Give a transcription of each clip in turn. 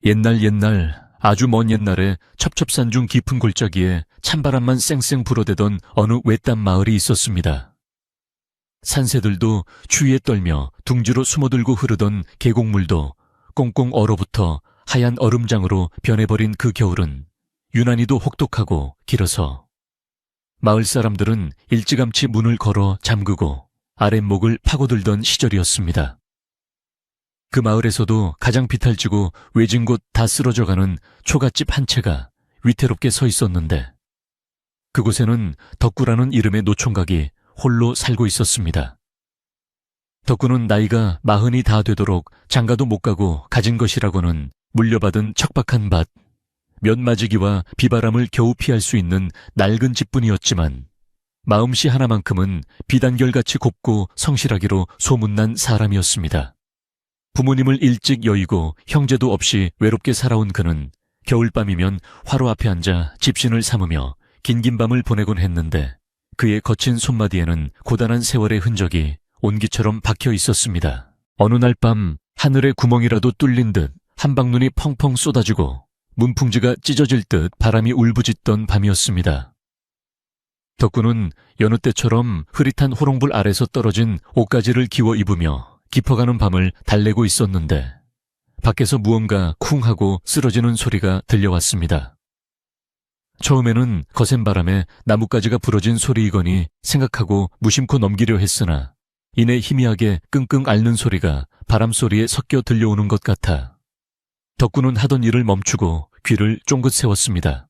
옛날 아주 먼 옛날에 첩첩산 중 깊은 골짜기에 찬바람만 쌩쌩 불어대던 어느 외딴 마을이 있었습니다. 산새들도 추위에 떨며 둥지로 숨어들고 흐르던 계곡물도 꽁꽁 얼어붙어 하얀 얼음장으로 변해버린 그 겨울은 유난히도 혹독하고 길어서 마을 사람들은 일찌감치 문을 걸어 잠그고 아랫목을 파고들던 시절이었습니다. 그 마을에서도 가장 비탈지고 외진 곳 다 쓰러져가는 초가집 한 채가 위태롭게 서 있었는데 그곳에는 덕구라는 이름의 노총각이 홀로 살고 있었습니다. 덕구는 나이가 40이 다 되도록 장가도 못 가고 가진 것이라고는 물려받은 척박한 밭, 면마지기와 비바람을 겨우 피할 수 있는 낡은 집뿐이었지만 마음씨 하나만큼은 비단결같이 곱고 성실하기로 소문난 사람이었습니다. 부모님을 일찍 여의고 형제도 없이 외롭게 살아온 그는 겨울밤이면 화로 앞에 앉아 집신을 삼으며 긴긴 밤을 보내곤 했는데 그의 거친 손마디에는 고단한 세월의 흔적이 온기처럼 박혀 있었습니다. 어느 날 밤 하늘에 구멍이라도 뚫린 듯 한방눈이 펑펑 쏟아지고 문풍지가 찢어질 듯 바람이 울부짖던 밤이었습니다. 덕구는 여느 때처럼 흐릿한 호롱불 아래서 떨어진 옷가지를 기워 입으며 깊어가는 밤을 달래고 있었는데 밖에서 무언가 쿵 하고 쓰러지는 소리가 들려왔습니다. 처음에는 거센 바람에 나뭇가지가 부러진 소리이거니 생각하고 무심코 넘기려 했으나 이내 희미하게 끙끙 앓는 소리가 바람소리에 섞여 들려오는 것 같아 덕구는 하던 일을 멈추고 귀를 쫑긋 세웠습니다.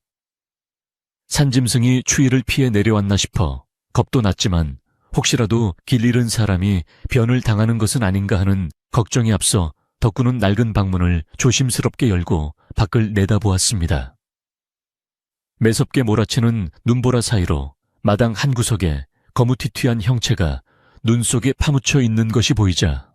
산짐승이 추위를 피해 내려왔나 싶어 겁도 났지만 혹시라도 길 잃은 사람이 변을 당하는 것은 아닌가 하는 걱정이 앞서 덕구는 낡은 방문을 조심스럽게 열고 밖을 내다보았습니다. 매섭게 몰아치는 눈보라 사이로 마당 한 구석에 거무튀튀한 형체가 눈 속에 파묻혀 있는 것이 보이자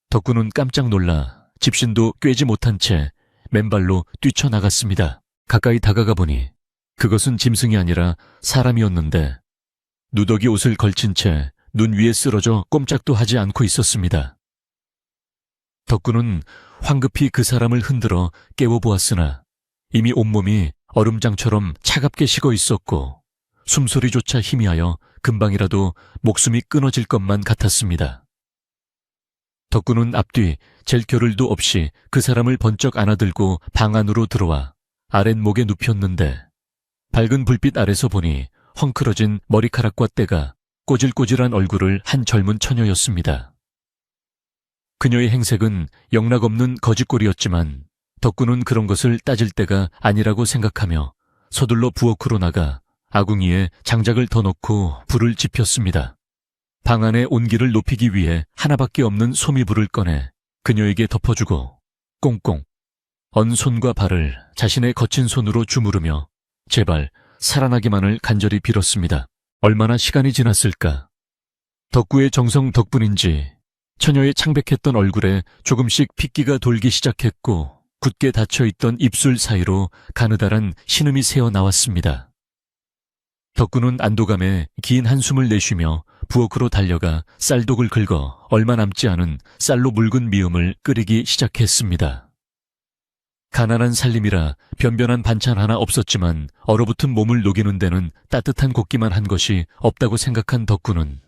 덕구는 깜짝 놀라 집신도 꿰지 못한 채 맨발로 뛰쳐나갔습니다. 가까이 다가가 보니 그것은 짐승이 아니라 사람이었는데 누더기 옷을 걸친 채 눈 위에 쓰러져 꼼짝도 하지 않고 있었습니다. 덕구는 황급히 그 사람을 흔들어 깨워보았으나 이미 온몸이 얼음장처럼 차갑게 식어 있었고 숨소리조차 희미하여 금방이라도 목숨이 끊어질 것만 같았습니다. 덕구는 앞뒤 잴 겨를도 없이 그 사람을 번쩍 안아들고 방 안으로 들어와 아랫목에 눕혔는데 밝은 불빛 아래서 보니 헝클어진 머리카락과 때가 꼬질꼬질한 얼굴을 한 젊은 처녀였습니다. 그녀의 행색은 영락없는 거짓골이었지만 덕구는 그런 것을 따질 때가 아니라고 생각하며 서둘러 부엌으로 나가 아궁이에 장작을 더 넣고 불을 지폈습니다. 방 안의 온기를 높이기 위해 하나밖에 없는 소미불을 꺼내 그녀에게 덮어주고 꽁꽁 언 손과 발을 자신의 거친 손으로 주무르며 제발 살아나기만을 간절히 빌었습니다. 얼마나 시간이 지났을까. 덕구의 정성 덕분인지 처녀의 창백했던 얼굴에 조금씩 핏기가 돌기 시작했고 굳게 닫혀있던 입술 사이로 가느다란 신음이 새어나왔습니다. 덕구는 안도감에 긴 한숨을 내쉬며 부엌으로 달려가 쌀독을 긁어 얼마 남지 않은 쌀로 묽은 미음을 끓이기 시작했습니다. 가난한 살림이라 변변한 반찬 하나 없었지만 얼어붙은 몸을 녹이는 데는 따뜻한 곱기만 한 것이 없다고 생각한 덕구는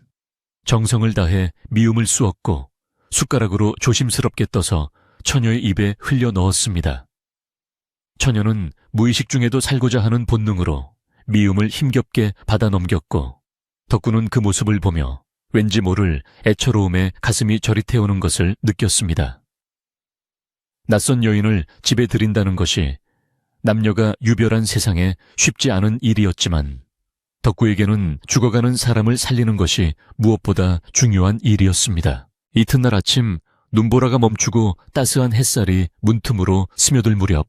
정성을 다해 미음을 쑤었고 숟가락으로 조심스럽게 떠서 처녀의 입에 흘려 넣었습니다. 처녀는 무의식 중에도 살고자 하는 본능으로 미음을 힘겹게 받아 넘겼고 덕구는 그 모습을 보며 왠지 모를 애처로움에 가슴이 저릿해오는 것을 느꼈습니다. 낯선 여인을 집에 들인다는 것이 남녀가 유별한 세상에 쉽지 않은 일이었지만 덕구에게는 죽어가는 사람을 살리는 것이 무엇보다 중요한 일이었습니다. 이튿날 아침 눈보라가 멈추고 따스한 햇살이 문틈으로 스며들 무렵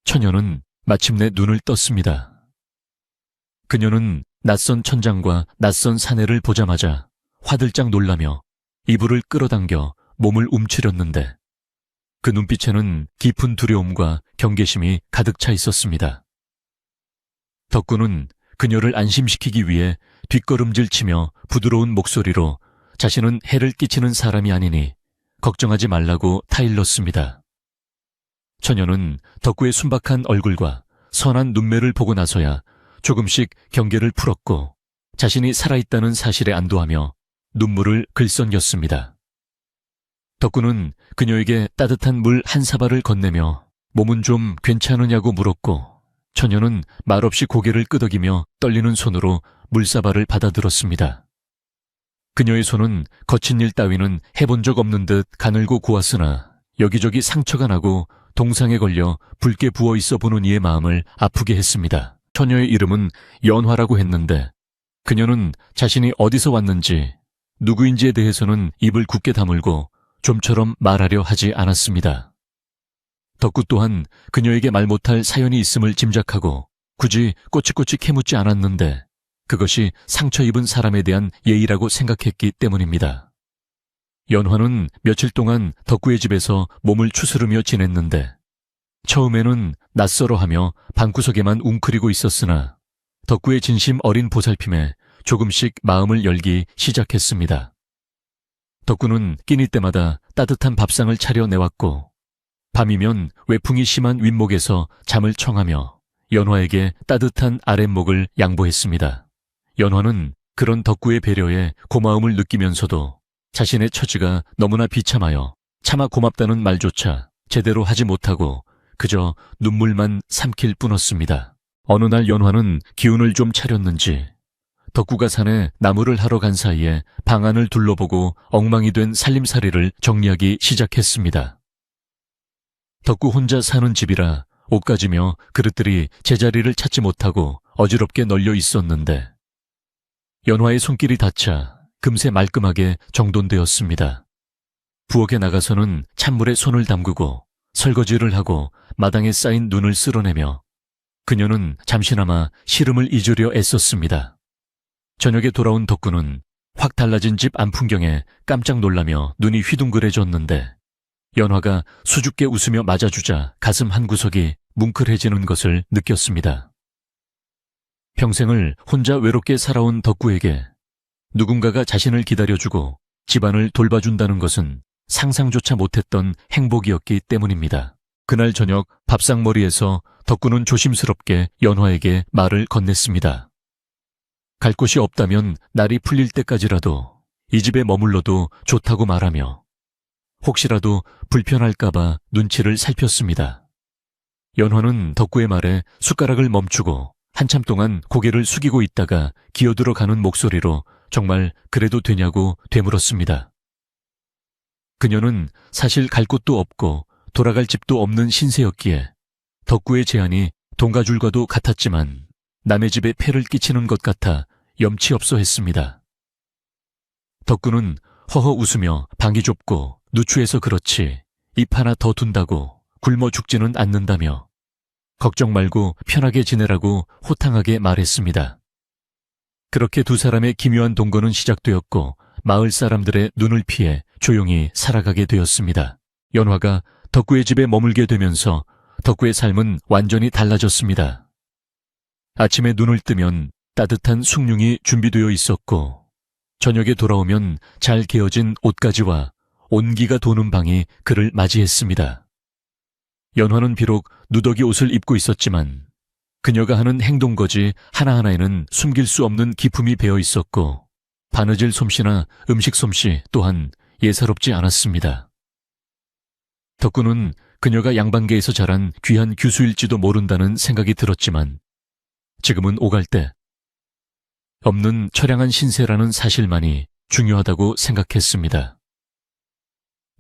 처녀는 마침내 눈을 떴습니다. 그녀는 낯선 천장과 낯선 사내를 보자마자 화들짝 놀라며 이불을 끌어당겨 몸을 움츠렸는데 그 눈빛에는 깊은 두려움과 경계심이 가득 차 있었습니다. 덕구는 그녀를 안심시키기 위해 뒷걸음질치며 부드러운 목소리로 자신은 해를 끼치는 사람이 아니니 걱정하지 말라고 타일렀습니다. 처녀는 덕구의 순박한 얼굴과 선한 눈매를 보고 나서야 조금씩 경계를 풀었고 자신이 살아있다는 사실에 안도하며 눈물을 글썽였습니다. 덕구는 그녀에게 따뜻한 물 한 사발을 건네며 몸은 좀 괜찮으냐고 물었고 처녀는 말없이 고개를 끄덕이며 떨리는 손으로 물사발을 받아들었습니다. 그녀의 손은 거친 일 따위는 해본 적 없는 듯 가늘고 고왔으나 여기저기 상처가 나고 동상에 걸려 붉게 부어있어 보는 이의 마음을 아프게 했습니다. 처녀의 이름은 연화라고 했는데 그녀는 자신이 어디서 왔는지 누구인지에 대해서는 입을 굳게 다물고 좀처럼 말하려 하지 않았습니다. 덕구 또한 그녀에게 말 못할 사연이 있음을 짐작하고 굳이 꼬치꼬치 캐묻지 않았는데 그것이 상처 입은 사람에 대한 예의라고 생각했기 때문입니다. 연화는 며칠 동안 덕구의 집에서 몸을 추스르며 지냈는데 처음에는 낯설어하며 방구석에만 웅크리고 있었으나 덕구의 진심 어린 보살핌에 조금씩 마음을 열기 시작했습니다. 덕구는 끼니 때마다 따뜻한 밥상을 차려 내왔고 밤이면 외풍이 심한 윗목에서 잠을 청하며 연화에게 따뜻한 아랫목을 양보했습니다. 연화는 그런 덕구의 배려에 고마움을 느끼면서도 자신의 처지가 너무나 비참하여 차마 고맙다는 말조차 제대로 하지 못하고 그저 눈물만 삼킬 뿐이었습니다. 어느 날 연화는 기운을 좀 차렸는지 덕구가 산에 나무를 하러 간 사이에 방 안을 둘러보고 엉망이 된 살림살이를 정리하기 시작했습니다. 덕구 혼자 사는 집이라 옷가지며 그릇들이 제자리를 찾지 못하고 어지럽게 널려 있었는데 연화의 손길이 닿자 금세 말끔하게 정돈되었습니다. 부엌에 나가서는 찬물에 손을 담그고 설거지를 하고 마당에 쌓인 눈을 쓸어내며 그녀는 잠시나마 시름을 잊으려 애썼습니다. 저녁에 돌아온 덕구는 확 달라진 집 안 풍경에 깜짝 놀라며 눈이 휘둥그레졌는데 연화가 수줍게 웃으며 맞아주자 가슴 한구석이 뭉클해지는 것을 느꼈습니다. 평생을 혼자 외롭게 살아온 덕구에게 누군가가 자신을 기다려주고 집안을 돌봐준다는 것은 상상조차 못했던 행복이었기 때문입니다. 그날 저녁 밥상머리에서 덕구는 조심스럽게 연화에게 말을 건넸습니다. 갈 곳이 없다면 날이 풀릴 때까지라도 이 집에 머물러도 좋다고 말하며 혹시라도 불편할까봐 눈치를 살폈습니다. 연화는 덕구의 말에 숟가락을 멈추고 한참 동안 고개를 숙이고 있다가 기어들어 가는 목소리로 정말 그래도 되냐고 되물었습니다. 그녀는 사실 갈 곳도 없고 돌아갈 집도 없는 신세였기에 덕구의 제안이 동가줄과도 같았지만 남의 집에 폐를 끼치는 것 같아 염치 없어 했습니다. 덕구는 허허 웃으며 방이 좁고 누추해서 그렇지 입 하나 더 둔다고 굶어 죽지는 않는다며 걱정 말고 편하게 지내라고 호탕하게 말했습니다. 그렇게 두 사람의 기묘한 동거는 시작되었고 마을 사람들의 눈을 피해 조용히 살아가게 되었습니다. 연화가 덕구의 집에 머물게 되면서 덕구의 삶은 완전히 달라졌습니다. 아침에 눈을 뜨면 따뜻한 숭늉이 준비되어 있었고 저녁에 돌아오면 잘 개어진 옷가지와 온기가 도는 방이 그를 맞이했습니다. 연화는 비록 누더기 옷을 입고 있었지만 그녀가 하는 행동거지 하나하나에는 숨길 수 없는 기품이 배어 있었고 바느질 솜씨나 음식 솜씨 또한 예사롭지 않았습니다. 덕구는 그녀가 양반계에서 자란 귀한 규수일지도 모른다는 생각이 들었지만 지금은 오갈 데 없는 처량한 신세라는 사실만이 중요하다고 생각했습니다.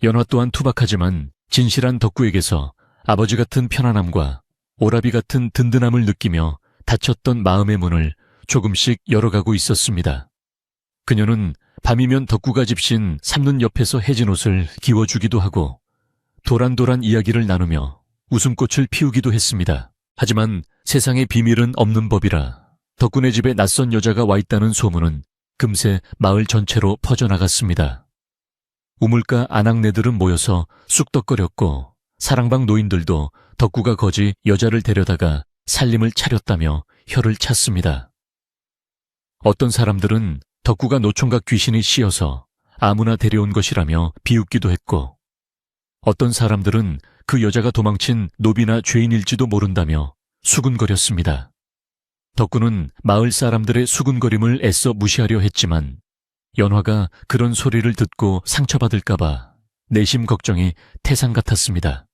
연화 또한 투박하지만 진실한 덕구에게서 아버지 같은 편안함과 오라비 같은 든든함을 느끼며 닫혔던 마음의 문을 조금씩 열어가고 있었습니다. 그녀는 밤이면 덕구가 집신 삼눈 옆에서 해진 옷을 기워주기도 하고 도란도란 이야기를 나누며 웃음꽃을 피우기도 했습니다. 하지만 세상에 비밀은 없는 법이라 덕구네 집에 낯선 여자가 와 있다는 소문은 금세 마을 전체로 퍼져나갔습니다. 우물가 아낙네들은 모여서 쑥덕거렸고 사랑방 노인들도 덕구가 거지 여자를 데려다가 살림을 차렸다며 혀를 찼습니다. 어떤 사람들은 덕구가 노총각 귀신이 씌어서 아무나 데려온 것이라며 비웃기도 했고 어떤 사람들은 그 여자가 도망친 노비나 죄인일지도 모른다며 수군거렸습니다. 덕구는 마을 사람들의 수군거림을 애써 무시하려 했지만 연화가 그런 소리를 듣고 상처받을까봐 내심 걱정이 태산 같았습니다.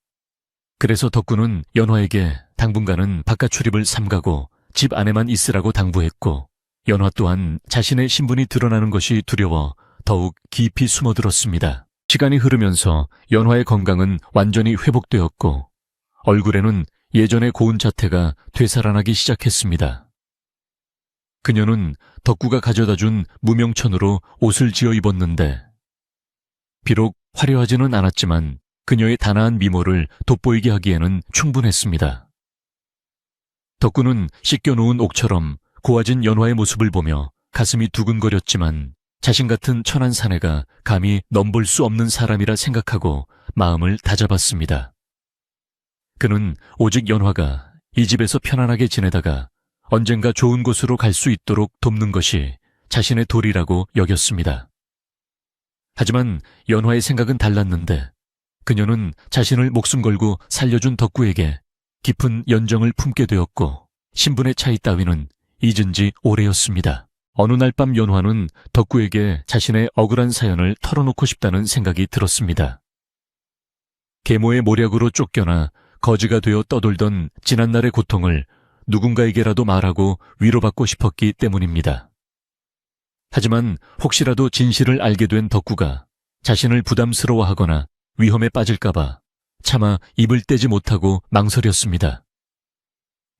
그래서 덕구는 연화에게 당분간은 바깥 출입을 삼가고 집 안에만 있으라고 당부했고, 연화 또한 자신의 신분이 드러나는 것이 두려워 더욱 깊이 숨어들었습니다. 시간이 흐르면서 연화의 건강은 완전히 회복되었고 얼굴에는 예전의 고운 자태가 되살아나기 시작했습니다. 그녀는 덕구가 가져다준 무명천으로 옷을 지어 입었는데 비록 화려하지는 않았지만 그녀의 단아한 미모를 돋보이게 하기에는 충분했습니다. 덕구는 씻겨놓은 옥처럼 고와진 연화의 모습을 보며 가슴이 두근거렸지만 자신 같은 천한 사내가 감히 넘볼 수 없는 사람이라 생각하고 마음을 다잡았습니다. 그는 오직 연화가 이 집에서 편안하게 지내다가 언젠가 좋은 곳으로 갈 수 있도록 돕는 것이 자신의 도리라고 여겼습니다. 하지만 연화의 생각은 달랐는데 그녀는 자신을 목숨 걸고 살려준 덕구에게 깊은 연정을 품게 되었고 신분의 차이 따위는 잊은 지 오래였습니다. 어느 날 밤 연화는 덕구에게 자신의 억울한 사연을 털어놓고 싶다는 생각이 들었습니다. 계모의 모략으로 쫓겨나 거지가 되어 떠돌던 지난날의 고통을 누군가에게라도 말하고 위로받고 싶었기 때문입니다. 하지만 혹시라도 진실을 알게 된 덕구가 자신을 부담스러워하거나 위험에 빠질까봐 차마 입을 떼지 못하고 망설였습니다.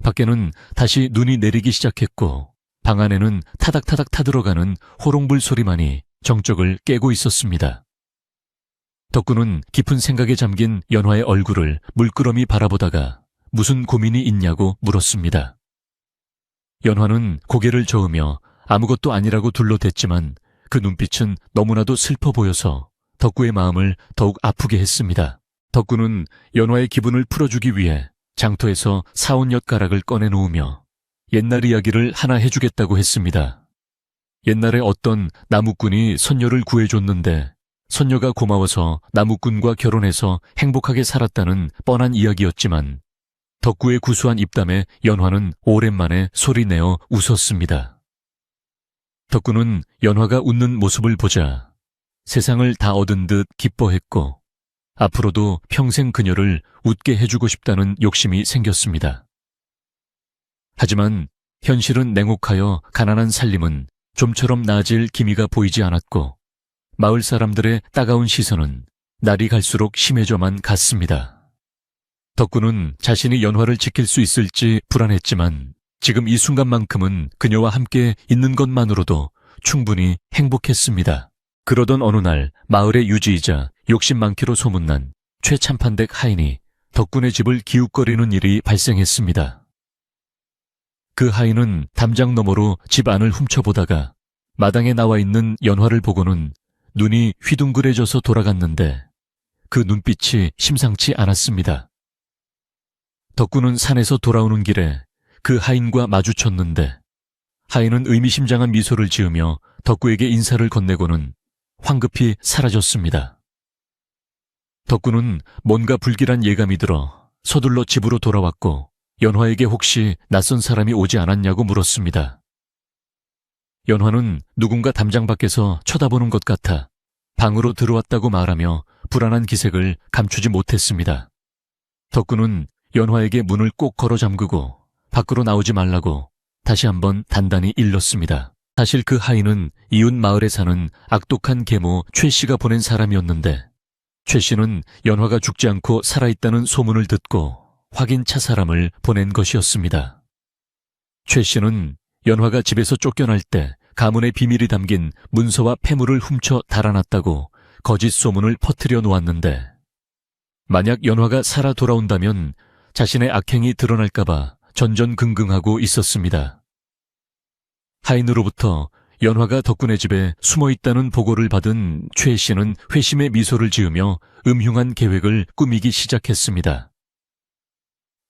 밖에는 다시 눈이 내리기 시작했고 방 안에는 타닥타닥 타들어가는 호롱불 소리만이 정적을 깨고 있었습니다. 덕구는 깊은 생각에 잠긴 연화의 얼굴을 물끄러미 바라보다가 무슨 고민이 있냐고 물었습니다. 연화는 고개를 저으며 아무것도 아니라고 둘러댔지만 그 눈빛은 너무나도 슬퍼 보여서 덕구의 마음을 더욱 아프게 했습니다. 덕구는 연화의 기분을 풀어주기 위해 장터에서 사온 엿가락을 꺼내놓으며 옛날 이야기를 하나 해주겠다고 했습니다. 옛날에 어떤 나무꾼이 선녀를 구해줬는데 선녀가 고마워서 나무꾼과 결혼해서 행복하게 살았다는 뻔한 이야기였지만 덕구의 구수한 입담에 연화는 오랜만에 소리내어 웃었습니다. 덕구는 연화가 웃는 모습을 보자 세상을 다 얻은 듯 기뻐했고 앞으로도 평생 그녀를 웃게 해주고 싶다는 욕심이 생겼습니다. 하지만 현실은 냉혹하여 가난한 살림은 좀처럼 나아질 기미가 보이지 않았고 마을 사람들의 따가운 시선은 날이 갈수록 심해져만 갔습니다. 덕구는 자신이 연화를 지킬 수 있을지 불안했지만 지금 이 순간만큼은 그녀와 함께 있는 것만으로도 충분히 행복했습니다. 그러던 어느 날 마을의 유지이자 욕심 많기로 소문난 최참판댁 하인이 덕군의 집을 기웃거리는 일이 발생했습니다. 그 하인은 담장 너머로 집 안을 훔쳐보다가 마당에 나와 있는 연화를 보고는 눈이 휘둥그레져서 돌아갔는데 그 눈빛이 심상치 않았습니다. 덕군은 산에서 돌아오는 길에 그 하인과 마주쳤는데 하인은 의미심장한 미소를 지으며 덕구에게 인사를 건네고는 황급히 사라졌습니다. 덕구는 뭔가 불길한 예감이 들어 서둘러 집으로 돌아왔고 연화에게 혹시 낯선 사람이 오지 않았냐고 물었습니다. 연화는 누군가 담장 밖에서 쳐다보는 것 같아 방으로 들어왔다고 말하며 불안한 기색을 감추지 못했습니다. 덕구는 연화에게 문을 꼭 걸어 잠그고 밖으로 나오지 말라고 다시 한번 단단히 일렀습니다. 사실 그 하인은 이웃 마을에 사는 악독한 계모 최 씨가 보낸 사람이었는데 최 씨는 연화가 죽지 않고 살아있다는 소문을 듣고 확인차 사람을 보낸 것이었습니다. 최 씨는 연화가 집에서 쫓겨날 때 가문의 비밀이 담긴 문서와 폐물을 훔쳐 달아났다고 거짓 소문을 퍼뜨려 놓았는데 만약 연화가 살아 돌아온다면 자신의 악행이 드러날까봐 전전긍긍하고 있었습니다. 하인으로부터 연화가 덕군의 집에 숨어있다는 보고를 받은 최 씨는 회심의 미소를 지으며 음흉한 계획을 꾸미기 시작했습니다.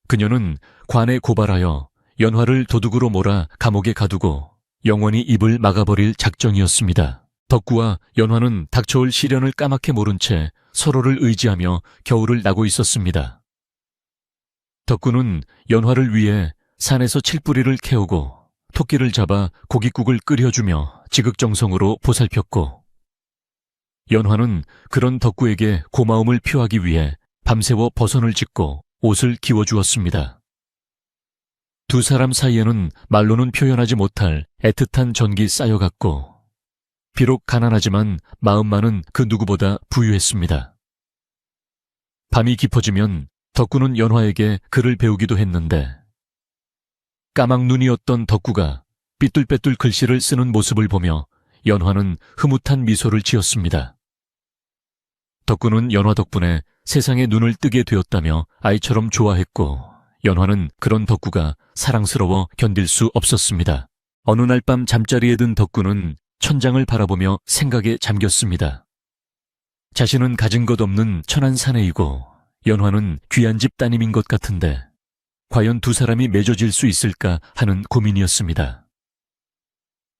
그녀는 관에 고발하여 연화를 도둑으로 몰아 감옥에 가두고 영원히 입을 막아버릴 작정이었습니다. 덕구와 연화는 닥쳐올 시련을 까맣게 모른 채 서로를 의지하며 겨울을 나고 있었습니다. 덕구는 연화를 위해 산에서 칡뿌리를 캐오고 토끼를 잡아 고깃국을 끓여주며 지극정성으로 보살폈고, 연화는 그런 덕구에게 고마움을 표하기 위해 밤새워 버선을 짓고 옷을 기워주었습니다. 두 사람 사이에는 말로는 표현하지 못할 애틋한 전기 쌓여갔고, 비록 가난하지만 마음만은 그 누구보다 부유했습니다. 밤이 깊어지면 덕구는 연화에게 글을 배우기도 했는데, 까막눈이었던 덕구가 삐뚤빼뚤 글씨를 쓰는 모습을 보며 연화는 흐뭇한 미소를 지었습니다. 덕구는 연화 덕분에 세상에 눈을 뜨게 되었다며 아이처럼 좋아했고, 연화는 그런 덕구가 사랑스러워 견딜 수 없었습니다. 어느 날 밤 잠자리에 든 덕구는 천장을 바라보며 생각에 잠겼습니다. 자신은 가진 것 없는 천한 사내이고 연화는 귀한 집 따님인 것 같은데 과연 두 사람이 맺어질 수 있을까 하는 고민이었습니다.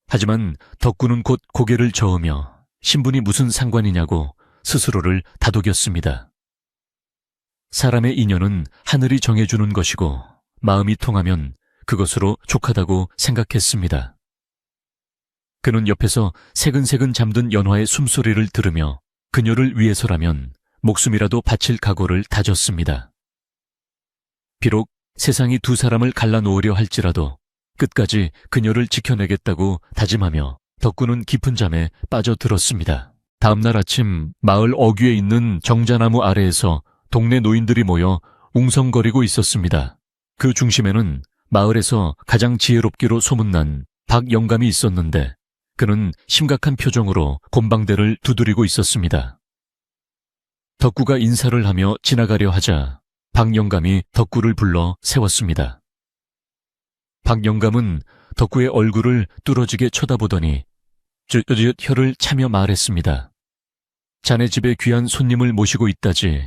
하지만 덕구는 곧 고개를 저으며 신분이 무슨 상관이냐고 스스로를 다독였습니다. 사람의 인연은 하늘이 정해주는 것이고 마음이 통하면 그것으로 족하다고 생각했습니다. 그는 옆에서 새근새근 잠든 연화의 숨소리를 들으며 그녀를 위해서라면 목숨이라도 바칠 각오를 다졌습니다. 비록 세상이 두 사람을 갈라놓으려 할지라도 끝까지 그녀를 지켜내겠다고 다짐하며 덕구는 깊은 잠에 빠져들었습니다. 다음날 아침 마을 어귀에 있는 정자나무 아래에서 동네 노인들이 모여 웅성거리고 있었습니다. 그 중심에는 마을에서 가장 지혜롭기로 소문난 박영감이 있었는데 그는 심각한 표정으로 곰방대를 두드리고 있었습니다. 덕구가 인사를 하며 지나가려 하자 박영감이 덕구를 불러 세웠습니다. 박영감은 덕구의 얼굴을 뚫어지게 쳐다보더니 쯧쯧 혀를 차며 말했습니다. 자네 집에 귀한 손님을 모시고 있다지.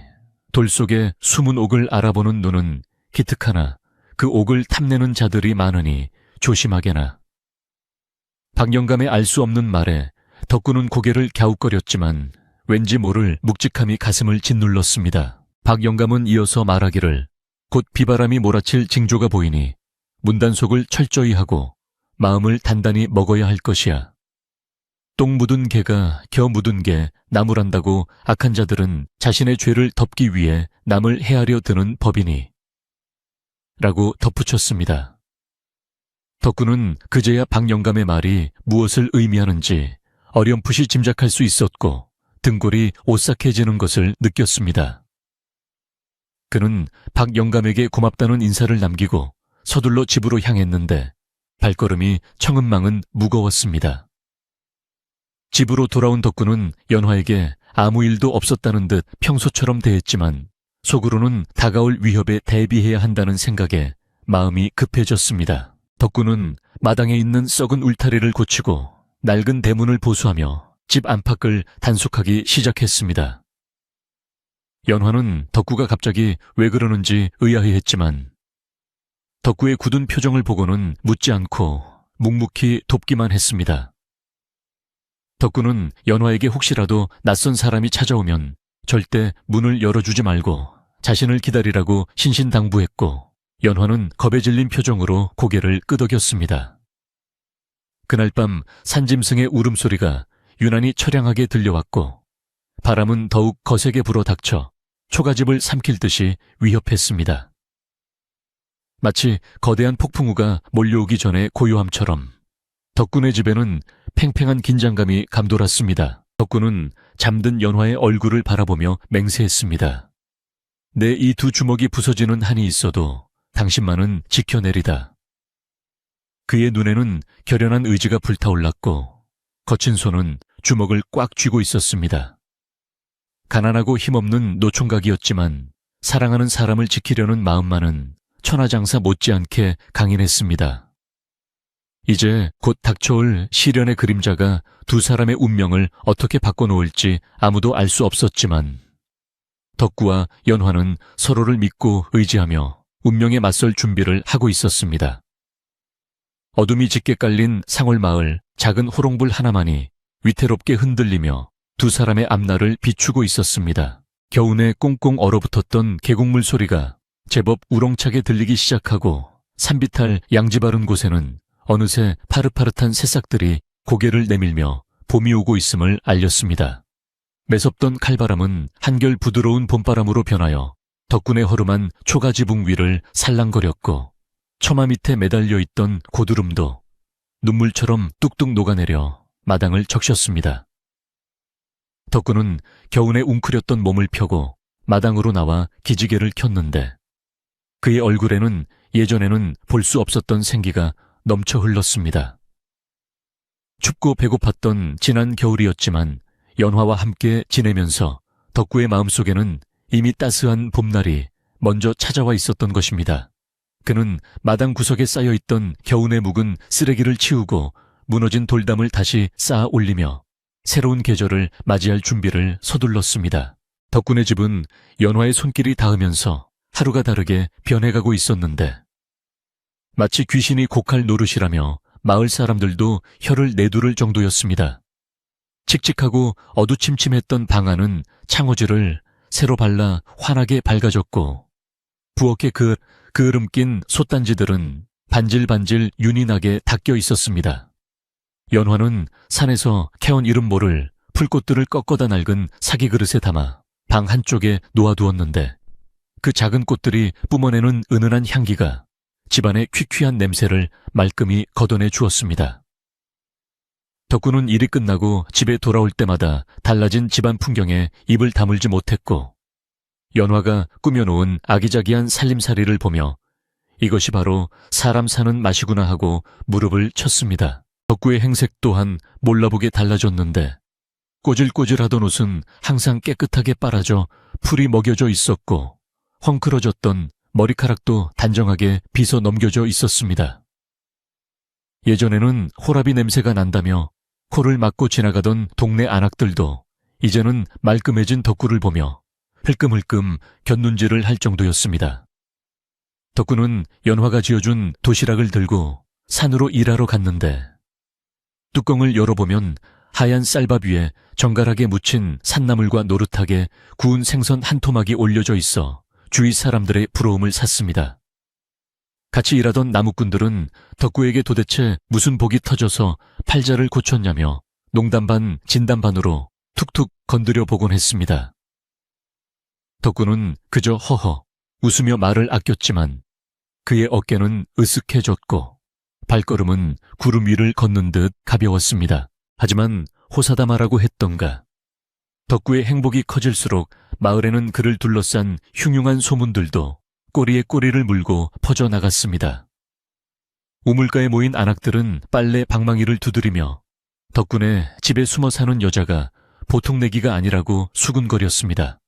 돌 속에 숨은 옥을 알아보는 눈은 기특하나 그 옥을 탐내는 자들이 많으니 조심하게나. 박영감의 알 수 없는 말에 덕구는 고개를 갸웃거렸지만 왠지 모를 묵직함이 가슴을 짓눌렀습니다. 박영감은 이어서 말하기를 곧 비바람이 몰아칠 징조가 보이니 문단속을 철저히 하고 마음을 단단히 먹어야 할 것이야. 똥 묻은 개가 겨 묻은 개 나무란다고 악한 자들은 자신의 죄를 덮기 위해 남을 해하려 드는 법이니 라고 덧붙였습니다. 덕구는 그제야 박영감의 말이 무엇을 의미하는지 어렴풋이 짐작할 수 있었고 등골이 오싹해지는 것을 느꼈습니다. 그는 박영감에게 고맙다는 인사를 남기고 서둘러 집으로 향했는데 발걸음이 청은망은 무거웠습니다. 집으로 돌아온 덕구는 연화에게 아무 일도 없었다는 듯 평소처럼 대했지만 속으로는 다가올 위협에 대비해야 한다는 생각에 마음이 급해졌습니다. 덕구는 마당에 있는 썩은 울타리를 고치고 낡은 대문을 보수하며 집 안팎을 단속하기 시작했습니다. 연화는 덕구가 갑자기 왜 그러는지 의아해했지만 덕구의 굳은 표정을 보고는 묻지 않고 묵묵히 돕기만 했습니다. 덕구는 연화에게 혹시라도 낯선 사람이 찾아오면 절대 문을 열어주지 말고 자신을 기다리라고 신신당부했고 연화는 겁에 질린 표정으로 고개를 끄덕였습니다. 그날 밤 산짐승의 울음소리가 유난히 처량하게 들려왔고 바람은 더욱 거세게 불어 닥쳐 초가집을 삼킬 듯이 위협했습니다. 마치 거대한 폭풍우가 몰려오기 전에 고요함처럼 덕군의 집에는 팽팽한 긴장감이 감돌았습니다. 덕군은 잠든 연화의 얼굴을 바라보며 맹세했습니다. 내 이 두 주먹이 부서지는 한이 있어도 당신만은 지켜내리다. 그의 눈에는 결연한 의지가 불타올랐고 거친 손은 주먹을 꽉 쥐고 있었습니다. 가난하고 힘없는 노총각이었지만 사랑하는 사람을 지키려는 마음만은 천하장사 못지않게 강인했습니다. 이제 곧 닥쳐올 시련의 그림자가 두 사람의 운명을 어떻게 바꿔놓을지 아무도 알 수 없었지만 덕구와 연화는 서로를 믿고 의지하며 운명에 맞설 준비를 하고 있었습니다. 어둠이 짙게 깔린 상월마을 작은 호롱불 하나만이 위태롭게 흔들리며 두 사람의 앞날을 비추고 있었습니다. 겨우내 꽁꽁 얼어붙었던 계곡물 소리가 제법 우렁차게 들리기 시작하고 산비탈 양지 바른 곳에는 어느새 파릇파릇한 새싹들이 고개를 내밀며 봄이 오고 있음을 알렸습니다. 매섭던 칼바람은 한결 부드러운 봄바람으로 변하여 덕군의 허름한 초가지붕 위를 살랑거렸고 처마 밑에 매달려 있던 고드름도 눈물처럼 뚝뚝 녹아내려 마당을 적셨습니다. 덕군은 겨우내 웅크렸던 몸을 펴고 마당으로 나와 기지개를 켰는데 그의 얼굴에는 예전에는 볼 수 없었던 생기가 넘쳐 흘렀습니다. 춥고 배고팠던 지난 겨울이었지만 연화와 함께 지내면서 덕구의 마음속에는 이미 따스한 봄날이 먼저 찾아와 있었던 것입니다. 그는 마당 구석에 쌓여있던 겨우내 묵은 쓰레기를 치우고 무너진 돌담을 다시 쌓아 올리며 새로운 계절을 맞이할 준비를 서둘렀습니다. 덕군의 집은 연화의 손길이 닿으면서 하루가 다르게 변해가고 있었는데 마치 귀신이 곡할 노릇이라며 마을 사람들도 혀를 내두를 정도였습니다. 칙칙하고 어두침침했던 방 안은 창호지를 새로 발라 환하게 밝아졌고 부엌에 그을음 낀 솥단지들은 반질반질 윤이 나게 닦여 있었습니다. 연화는 산에서 캐온 이름 모를 풀꽃들을 꺾어다 낡은 사기 그릇에 담아 방 한쪽에 놓아두었는데 그 작은 꽃들이 뿜어내는 은은한 향기가 집안의 퀴퀴한 냄새를 말끔히 걷어내 주었습니다. 덕구는 일이 끝나고 집에 돌아올 때마다 달라진 집안 풍경에 입을 다물지 못했고 연화가 꾸며놓은 아기자기한 살림살이를 보며 이것이 바로 사람 사는 맛이구나 하고 무릎을 쳤습니다. 덕구의 행색 또한 몰라보게 달라졌는데 꼬질꼬질하던 옷은 항상 깨끗하게 빨아져 풀이 먹여져 있었고 헝클어졌던 머리카락도 단정하게 빗어 넘겨져 있었습니다. 예전에는 호라비 냄새가 난다며 코를 막고 지나가던 동네 안악들도 이제는 말끔해진 덕구를 보며 흘끔흘끔 곁눈질을 할 정도였습니다. 덕구는 연화가 지어준 도시락을 들고 산으로 일하러 갔는데 뚜껑을 열어보면 하얀 쌀밥 위에 정갈하게 묻힌 산나물과 노릇하게 구운 생선 한 토막이 올려져 있어 주위 사람들의 부러움을 샀습니다. 같이 일하던 나무꾼들은 덕구에게 도대체 무슨 복이 터져서 팔자를 고쳤냐며 농담 반 진담 반으로 툭툭 건드려 보곤 했습니다. 덕구는 그저 허허 웃으며 말을 아꼈지만 그의 어깨는 으쓱해졌고 발걸음은 구름 위를 걷는 듯 가벼웠습니다. 하지만 호사다마라고 했던가 덕구의 행복이 커질수록 마을에는 그를 둘러싼 흉흉한 소문들도 꼬리에 꼬리를 물고 퍼져나갔습니다. 우물가에 모인 안악들은 빨래 방망이를 두드리며 덕군의 집에 숨어 사는 여자가 보통 내기가 아니라고 수군거렸습니다.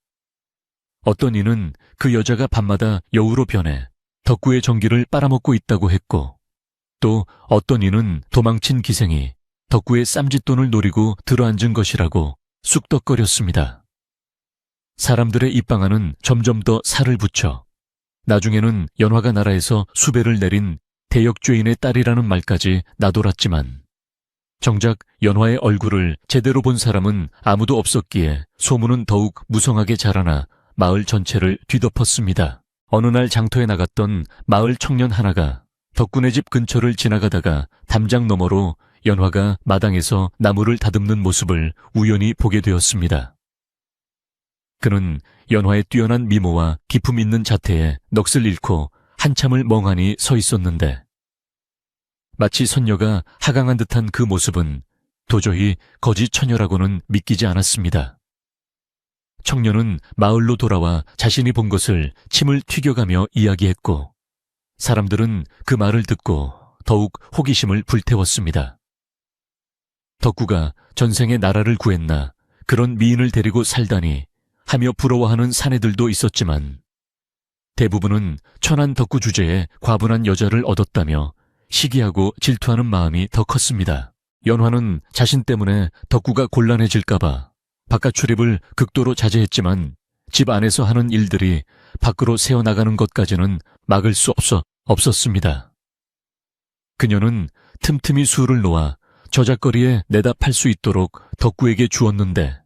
어떤 이는 그 여자가 밤마다 여우로 변해 덕구의 전기를 빨아먹고 있다고 했고 또 어떤 이는 도망친 기생이 덕구의 쌈짓돈을 노리고 들어앉은 것이라고 쑥덕거렸습니다. 사람들의 입방아는 점점 더 살을 붙여 나중에는 연화가 나라에서 수배를 내린 대역죄인의 딸이라는 말까지 나돌았지만 정작 연화의 얼굴을 제대로 본 사람은 아무도 없었기에 소문은 더욱 무성하게 자라나 마을 전체를 뒤덮었습니다. 어느 날 장터에 나갔던 마을 청년 하나가 덕군의 집 근처를 지나가다가 담장 너머로 연화가 마당에서 나무를 다듬는 모습을 우연히 보게 되었습니다. 그는 연화의 뛰어난 미모와 기품 있는 자태에 넋을 잃고 한참을 멍하니 서 있었는데 마치 선녀가 하강한 듯한 그 모습은 도저히 거지 처녀라고는 믿기지 않았습니다. 청년은 마을로 돌아와 자신이 본 것을 침을 튀겨가며 이야기했고 사람들은 그 말을 듣고 더욱 호기심을 불태웠습니다. 덕구가 전생에 나라를 구했나 그런 미인을 데리고 살다니 하며 부러워하는 사내들도 있었지만 대부분은 천한 덕구 주제에 과분한 여자를 얻었다며 시기하고 질투하는 마음이 더 컸습니다. 연화는 자신 때문에 덕구가 곤란해질까봐 바깥 출입을 극도로 자제했지만 집 안에서 하는 일들이 밖으로 새어나가는 것까지는 막을 수 없었습니다. 그녀는 틈틈이 술을 놓아 저작거리에 내다 팔 수 있도록 덕구에게 주었는데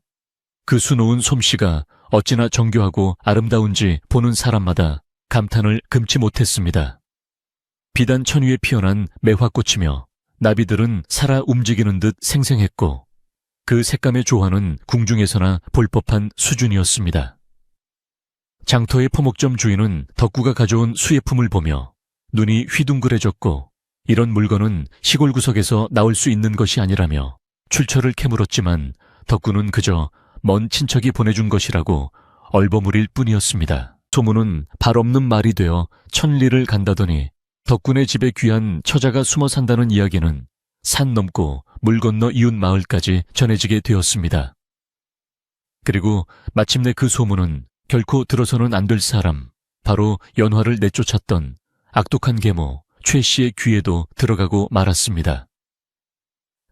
그 수놓은 솜씨가 어찌나 정교하고 아름다운지 보는 사람마다 감탄을 금치 못했습니다. 비단 천위에 피어난 매화꽃이며 나비들은 살아 움직이는 듯 생생했고 그 색감의 조화는 궁중에서나 볼 법한 수준이었습니다. 장터의 포목점 주인은 덕구가 가져온 수예품을 보며 눈이 휘둥그레졌고 이런 물건은 시골 구석에서 나올 수 있는 것이 아니라며 출처를 캐물었지만 덕구는 그저 먼 친척이 보내준 것이라고 얼버무릴 뿐이었습니다. 소문은 발 없는 말이 되어 천리를 간다더니 덕군의 집에 귀한 처자가 숨어 산다는 이야기는 산 넘고 물 건너 이웃 마을까지 전해지게 되었습니다. 그리고 마침내 그 소문은 결코 들어서는 안 될 사람, 바로 연화를 내쫓았던 악독한 계모 최 씨의 귀에도 들어가고 말았습니다.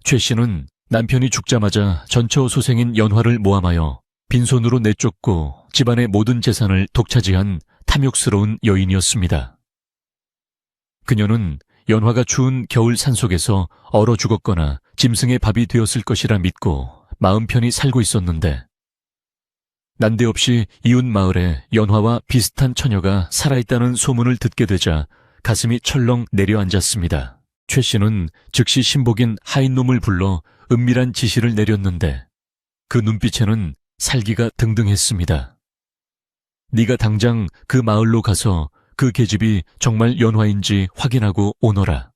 최 씨는 남편이 죽자마자 전처소생인 연화를 모함하여 빈손으로 내쫓고 집안의 모든 재산을 독차지한 탐욕스러운 여인이었습니다. 그녀는 연화가 추운 겨울 산속에서 얼어 죽었거나 짐승의 밥이 되었을 것이라 믿고 마음 편히 살고 있었는데 난데없이 이웃 마을에 연화와 비슷한 처녀가 살아있다는 소문을 듣게 되자 가슴이 철렁 내려앉았습니다. 최 씨는 즉시 신복인 하인놈을 불러 은밀한 지시를 내렸는데 그 눈빛에는 살기가 등등했습니다. 네가 당장 그 마을로 가서 그 계집이 정말 연화인지 확인하고 오너라.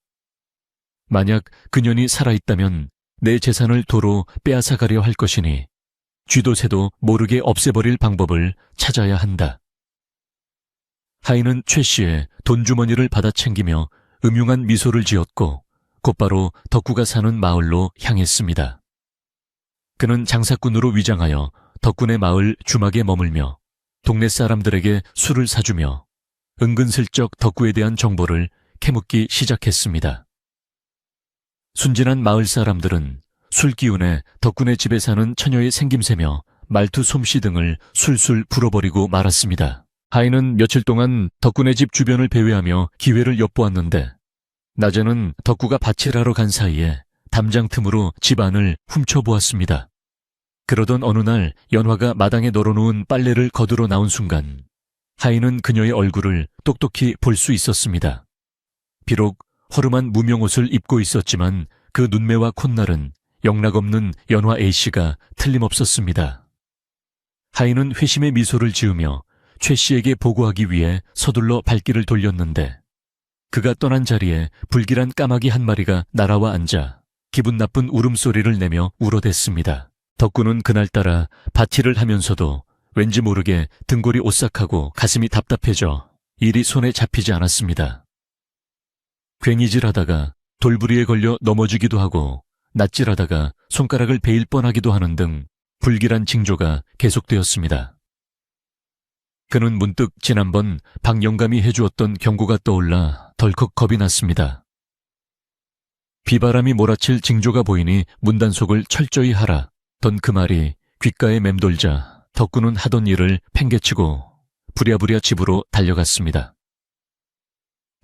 만약 그년이 살아있다면 내 재산을 도로 빼앗아가려 할 것이니 쥐도 새도 모르게 없애버릴 방법을 찾아야 한다. 하인은 최 씨의 돈주머니를 받아 챙기며 음흉한 미소를 지었고 곧바로 덕구가 사는 마을로 향했습니다. 그는 장사꾼으로 위장하여 덕군의 마을 주막에 머물며 동네 사람들에게 술을 사주며 은근슬쩍 덕구에 대한 정보를 캐묻기 시작했습니다. 순진한 마을 사람들은 술 기운에 덕군의 집에 사는 처녀의 생김새며 말투 솜씨 등을 술술 불어버리고 말았습니다. 하인은 며칠 동안 덕군의 집 주변을 배회하며 기회를 엿보았는데 낮에는 덕구가 밭일하러 간 사이에 담장 틈으로 집 안을 훔쳐보았습니다. 그러던 어느 날 연화가 마당에 널어놓은 빨래를 거두러 나온 순간 하인은 그녀의 얼굴을 똑똑히 볼 수 있었습니다. 비록 허름한 무명옷을 입고 있었지만 그 눈매와 콧날은 영락없는 연화 A씨가 틀림없었습니다. 하인은 회심의 미소를 지으며 최 씨에게 보고하기 위해 서둘러 발길을 돌렸는데 그가 떠난 자리에 불길한 까마귀 한 마리가 날아와 앉아 기분 나쁜 울음소리를 내며 울어댔습니다. 덕구는 그날따라 밭일을 하면서도 왠지 모르게 등골이 오싹하고 가슴이 답답해져 일이 손에 잡히지 않았습니다. 괭이질하다가 돌부리에 걸려 넘어지기도 하고 낫질하다가 손가락을 베일 뻔하기도 하는 등 불길한 징조가 계속되었습니다. 그는 문득 지난번 박영감이 해주었던 경고가 떠올라 덜컥 겁이 났습니다. 비바람이 몰아칠 징조가 보이니 문단속을 철저히 하라 던 그 말이 귓가에 맴돌자 덕구는 하던 일을 팽개치고 부랴부랴 집으로 달려갔습니다.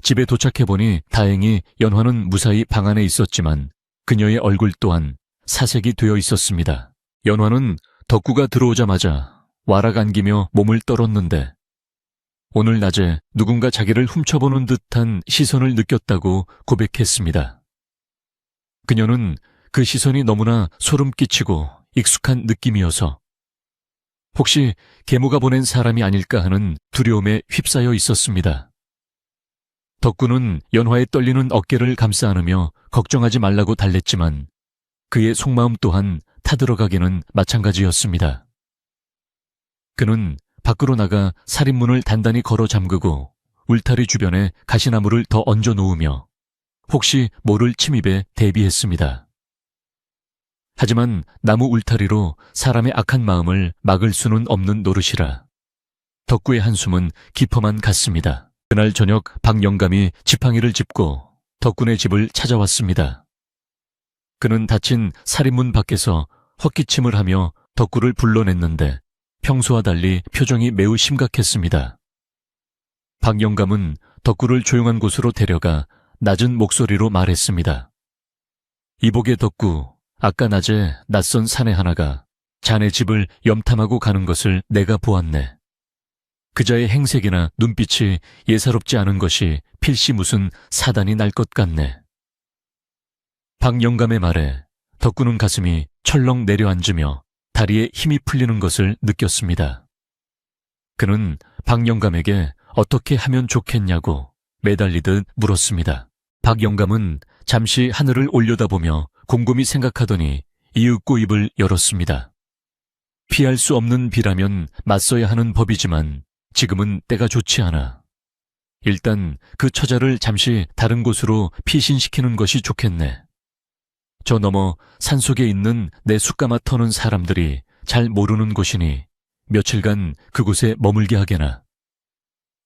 집에 도착해보니 다행히 연화는 무사히 방 안에 있었지만 그녀의 얼굴 또한 사색이 되어 있었습니다. 연화는 덕구가 들어오자마자 와락 안기며 몸을 떨었는데 오늘 낮에 누군가 자기를 훔쳐보는 듯한 시선을 느꼈다고 고백했습니다. 그녀는 그 시선이 너무나 소름 끼치고 익숙한 느낌이어서 혹시 계모가 보낸 사람이 아닐까 하는 두려움에 휩싸여 있었습니다. 덕구는 연화의 떨리는 어깨를 감싸 안으며 걱정하지 말라고 달랬지만 그의 속마음 또한 타들어가기는 마찬가지였습니다. 그는 밖으로 나가 살인문을 단단히 걸어 잠그고 울타리 주변에 가시나무를 더 얹어 놓으며 혹시 모를 침입에 대비했습니다. 하지만 나무 울타리로 사람의 악한 마음을 막을 수는 없는 노릇이라 덕구의 한숨은 깊어만 갔습니다. 그날 저녁 박영감이 지팡이를 짚고 덕군의 집을 찾아왔습니다. 그는 닫힌 살인문 밖에서 헛기침을 하며 덕구를 불러냈는데 평소와 달리 표정이 매우 심각했습니다. 박영감은 덕구를 조용한 곳으로 데려가 낮은 목소리로 말했습니다. 이복의 덕구, 아까 낮에 낯선 사내 하나가 자네 집을 염탐하고 가는 것을 내가 보았네. 그자의 행색이나 눈빛이 예사롭지 않은 것이 필시 무슨 사단이 날 것 같네. 박 영감의 말에 덕구는 가슴이 철렁 내려앉으며 다리에 힘이 풀리는 것을 느꼈습니다. 그는 박 영감에게 어떻게 하면 좋겠냐고 매달리듯 물었습니다. 박 영감은 잠시 하늘을 올려다보며 곰곰이 생각하더니 이윽고 입을 열었습니다. 피할 수 없는 비라면 맞서야 하는 법이지만 지금은 때가 좋지 않아. 일단 그 처자를 잠시 다른 곳으로 피신시키는 것이 좋겠네. 저 너머 산속에 있는 내 숯가마 터는 사람들이 잘 모르는 곳이니 며칠간 그곳에 머물게 하게나.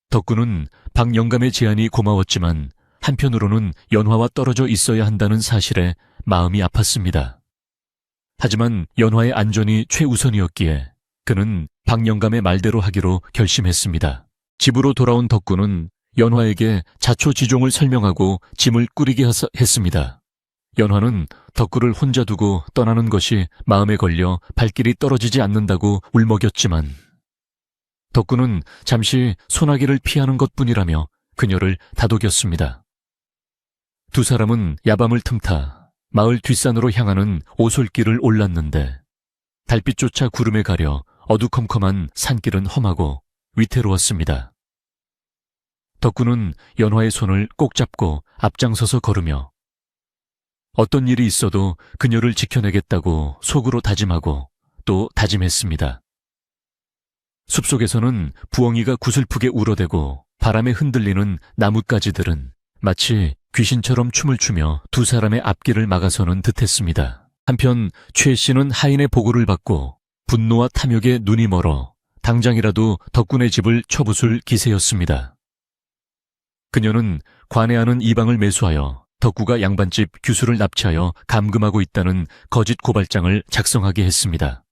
덕구는 박 영감의 제안이 고마웠지만 한편으로는 연화와 떨어져 있어야 한다는 사실에 마음이 아팠습니다. 하지만 연화의 안전이 최우선이었기에 그는 박 영감의 말대로 하기로 결심했습니다. 집으로 돌아온 덕구는 연화에게 자초지종을 설명하고 짐을 꾸리게 했습니다. 연화는 덕구를 혼자 두고 떠나는 것이 마음에 걸려 발길이 떨어지지 않는다고 울먹였지만 덕구는 잠시 소나기를 피하는 것뿐이라며 그녀를 다독였습니다. 두 사람은 야밤을 틈타 마을 뒷산으로 향하는 오솔길을 올랐는데 달빛조차 구름에 가려 어두컴컴한 산길은 험하고 위태로웠습니다. 덕구는 연화의 손을 꼭 잡고 앞장서서 걸으며 어떤 일이 있어도 그녀를 지켜내겠다고 속으로 다짐하고 또 다짐했습니다. 숲속에서는 부엉이가 구슬프게 울어대고 바람에 흔들리는 나뭇가지들은 마치 귀신처럼 춤을 추며 두 사람의 앞길을 막아서는 듯했습니다. 한편 최 씨는 하인의 보고를 받고 분노와 탐욕에 눈이 멀어 당장이라도 덕군의 집을 쳐부술 기세였습니다. 그녀는 관해하는 이방을 매수하여 덕구가 양반집 규수를 납치하여 감금하고 있다는 거짓 고발장을 작성하게 했습니다.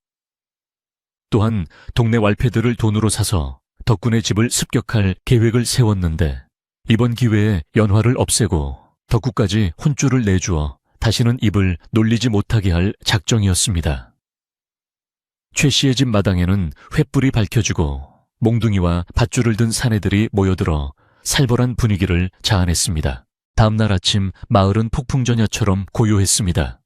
또한 동네 wal패들을 돈으로 사서 덕군의 집을 습격할 계획을 세웠는데 이번 기회에 연화를 없애고 덕구까지 혼쭐을 내주어 다시는 입을 놀리지 못하게 할 작정이었습니다. 최 씨의 집 마당에는 횃불이 밝혀지고 몽둥이와 밧줄을 든 사내들이 모여들어 살벌한 분위기를 자아냈습니다. 다음날 아침 마을은 폭풍전야처럼 고요했습니다.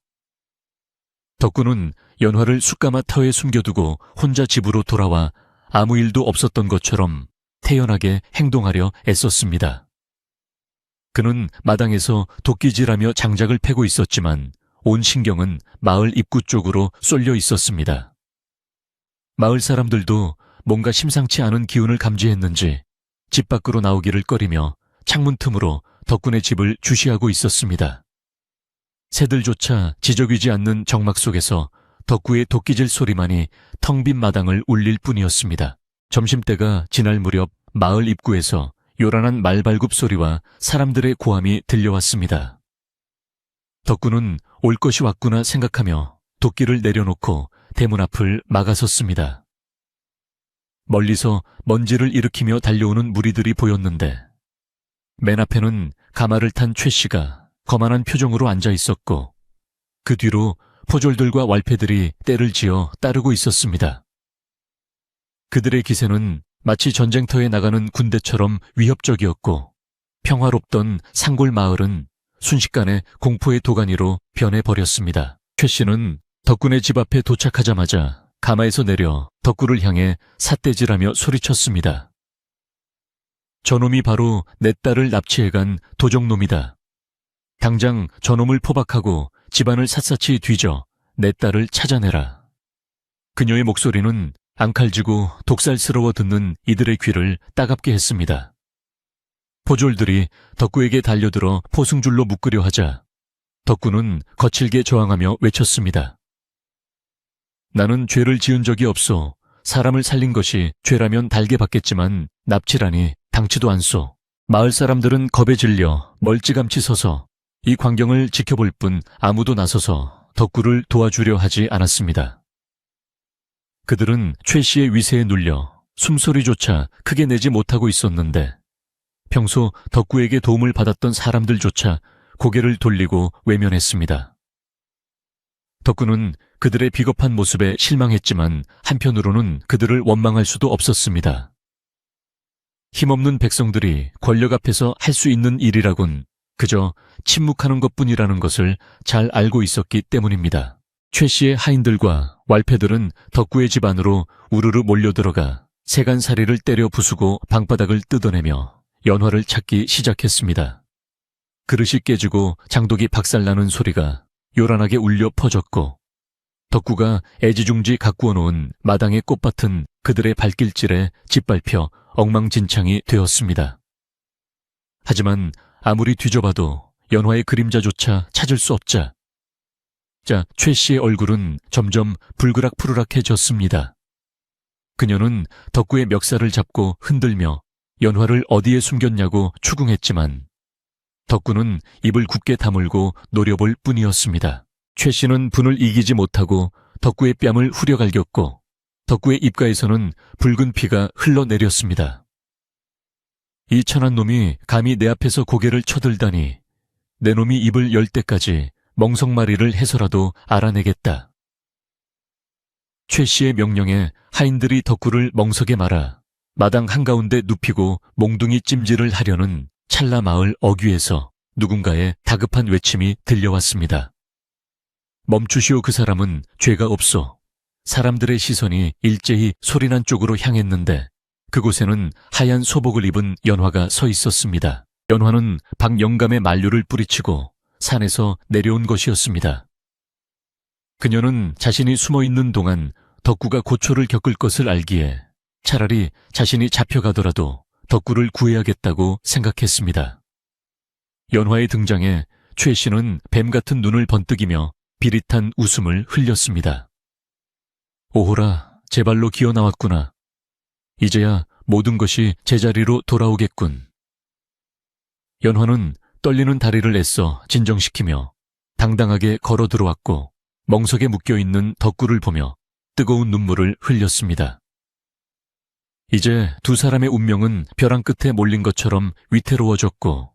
덕구는 연화를 숯가마 터에 숨겨두고 혼자 집으로 돌아와 아무 일도 없었던 것처럼 태연하게 행동하려 애썼습니다. 그는 마당에서 도끼질하며 장작을 패고 있었지만 온 신경은 마을 입구 쪽으로 쏠려 있었습니다. 마을 사람들도 뭔가 심상치 않은 기운을 감지했는지 집 밖으로 나오기를 꺼리며 창문 틈으로 덕군의 집을 주시하고 있었습니다. 새들조차 지저귀지 않는 정막 속에서 덕구의 도끼질 소리만이 텅 빈 마당을 울릴 뿐이었습니다. 점심때가 지날 무렵 마을 입구에서 요란한 말발굽 소리와 사람들의 고함이 들려왔습니다. 덕구는 올 것이 왔구나 생각하며 도끼를 내려놓고 대문 앞을 막아섰습니다. 멀리서 먼지를 일으키며 달려오는 무리들이 보였는데 맨 앞에는 가마를 탄 최 씨가 거만한 표정으로 앉아 있었고 그 뒤로 포졸들과 왈패들이 떼를 지어 따르고 있었습니다. 그들의 기세는 마치 전쟁터에 나가는 군대처럼 위협적이었고 평화롭던 산골 마을은 순식간에 공포의 도가니로 변해버렸습니다. 최 씨는 덕군의 집 앞에 도착하자마자 가마에서 내려 덕구를 향해 삿대질하며 소리쳤습니다. 저놈이 바로 내 딸을 납치해간 도적놈이다. 당장 저놈을 포박하고 집안을 샅샅이 뒤져 내 딸을 찾아내라. 그녀의 목소리는 앙칼지고 독살스러워 듣는 이들의 귀를 따갑게 했습니다. 포졸들이 덕구에게 달려들어 포승줄로 묶으려 하자 덕구는 거칠게 저항하며 외쳤습니다. 나는 죄를 지은 적이 없소. 사람을 살린 것이 죄라면 달게 받겠지만 납치라니 당치도 않소. 마을 사람들은 겁에 질려 멀찌감치 서서 이 광경을 지켜볼 뿐 아무도 나서서 덕구를 도와주려 하지 않았습니다. 그들은 최 씨의 위세에 눌려 숨소리조차 크게 내지 못하고 있었는데 평소 덕구에게 도움을 받았던 사람들조차 고개를 돌리고 외면했습니다. 덕구는 그들의 비겁한 모습에 실망했지만 한편으로는 그들을 원망할 수도 없었습니다. 힘없는 백성들이 권력 앞에서 할 수 있는 일이라곤 그저 침묵하는 것뿐이라는 것을 잘 알고 있었기 때문입니다. 최 씨의 하인들과 왈패들은 덕구의 집 안으로 우르르 몰려들어가 세간살이를 때려 부수고 방바닥을 뜯어내며 연화를 찾기 시작했습니다. 그릇이 깨지고 장독이 박살나는 소리가 요란하게 울려 퍼졌고 덕구가 애지중지 가꾸어 놓은 마당의 꽃밭은 그들의 발길질에 짓밟혀 엉망진창이 되었습니다. 하지만 아무리 뒤져봐도 연화의 그림자조차 찾을 수 없자 최 씨의 얼굴은 점점 불그락푸르락해졌습니다. 그녀는 덕구의 멱살을 잡고 흔들며 연화를 어디에 숨겼냐고 추궁했지만 덕구는 입을 굳게 다물고 노려볼 뿐이었습니다. 최 씨는 분을 이기지 못하고 덕구의 뺨을 후려갈겼고 덕구의 입가에서는 붉은 피가 흘러내렸습니다. 이 천한 놈이 감히 내 앞에서 고개를 쳐들다니 내 놈이 입을 열 때까지 멍석마리를 해서라도 알아내겠다. 최 씨의 명령에 하인들이 덕구를 멍석에 말아 마당 한가운데 눕히고 몽둥이 찜질을 하려는 찰나 마을 어귀에서 누군가의 다급한 외침이 들려왔습니다. 멈추시오. 그 사람은 죄가 없소. 사람들의 시선이 일제히 소리난 쪽으로 향했는데 그곳에는 하얀 소복을 입은 연화가 서 있었습니다. 연화는 박영감의 만류를 뿌리치고 산에서 내려온 것이었습니다. 그녀는 자신이 숨어있는 동안 덕구가 고초를 겪을 것을 알기에 차라리 자신이 잡혀가더라도 덕구를 구해야겠다고 생각했습니다. 연화의 등장에 최 씨는 뱀 같은 눈을 번뜩이며 비릿한 웃음을 흘렸습니다. 오호라, 제 발로 기어 나왔구나. 이제야 모든 것이 제자리로 돌아오겠군. 연화는 떨리는 다리를 애써 진정시키며 당당하게 걸어 들어왔고 멍석에 묶여있는 덕구를 보며 뜨거운 눈물을 흘렸습니다. 이제 두 사람의 운명은 벼랑 끝에 몰린 것처럼 위태로워졌고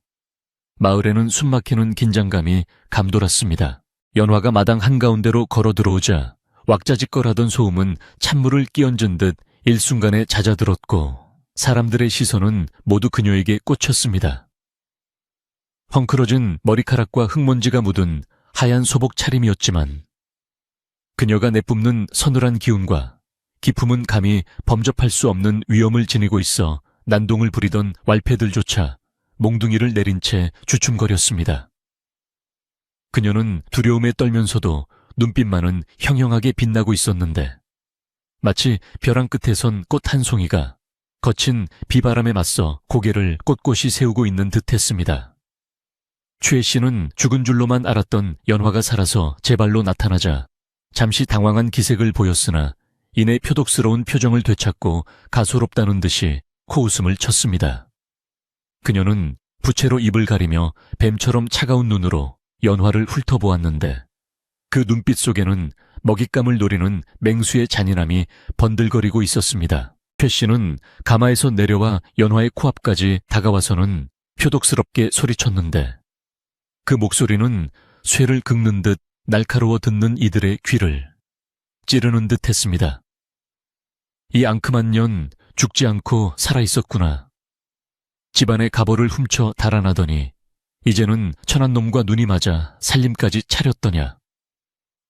마을에는 숨막히는 긴장감이 감돌았습니다. 연화가 마당 한가운데로 걸어 들어오자 왁자지껄하던 소음은 찬물을 끼얹은 듯 일순간에 잦아들었고 사람들의 시선은 모두 그녀에게 꽂혔습니다. 헝클어진 머리카락과 흙먼지가 묻은 하얀 소복 차림이었지만 그녀가 내뿜는 서늘한 기운과 기품은 감히 범접할 수 없는 위험을 지니고 있어 난동을 부리던 왈패들조차 몽둥이를 내린 채 주춤거렸습니다. 그녀는 두려움에 떨면서도 눈빛만은 형형하게 빛나고 있었는데 마치 벼랑 끝에 선 꽃 한 송이가 거친 비바람에 맞서 고개를 꼿꼿이 세우고 있는 듯했습니다. 최 씨는 죽은 줄로만 알았던 연화가 살아서 제 발로 나타나자 잠시 당황한 기색을 보였으나 이내 표독스러운 표정을 되찾고 가소롭다는 듯이 코웃음을 쳤습니다. 그녀는 부채로 입을 가리며 뱀처럼 차가운 눈으로 연화를 훑어보았는데 그 눈빛 속에는 먹잇감을 노리는 맹수의 잔인함이 번들거리고 있었습니다. 최 씨는 가마에서 내려와 연화의 코앞까지 다가와서는 표독스럽게 소리쳤는데 그 목소리는 쇠를 긁는 듯 날카로워 듣는 이들의 귀를 찌르는 듯 했습니다. 이 앙큼한 년 죽지 않고 살아있었구나. 집안의 갑오를 훔쳐 달아나더니 이제는 천한 놈과 눈이 맞아 살림까지 차렸더냐.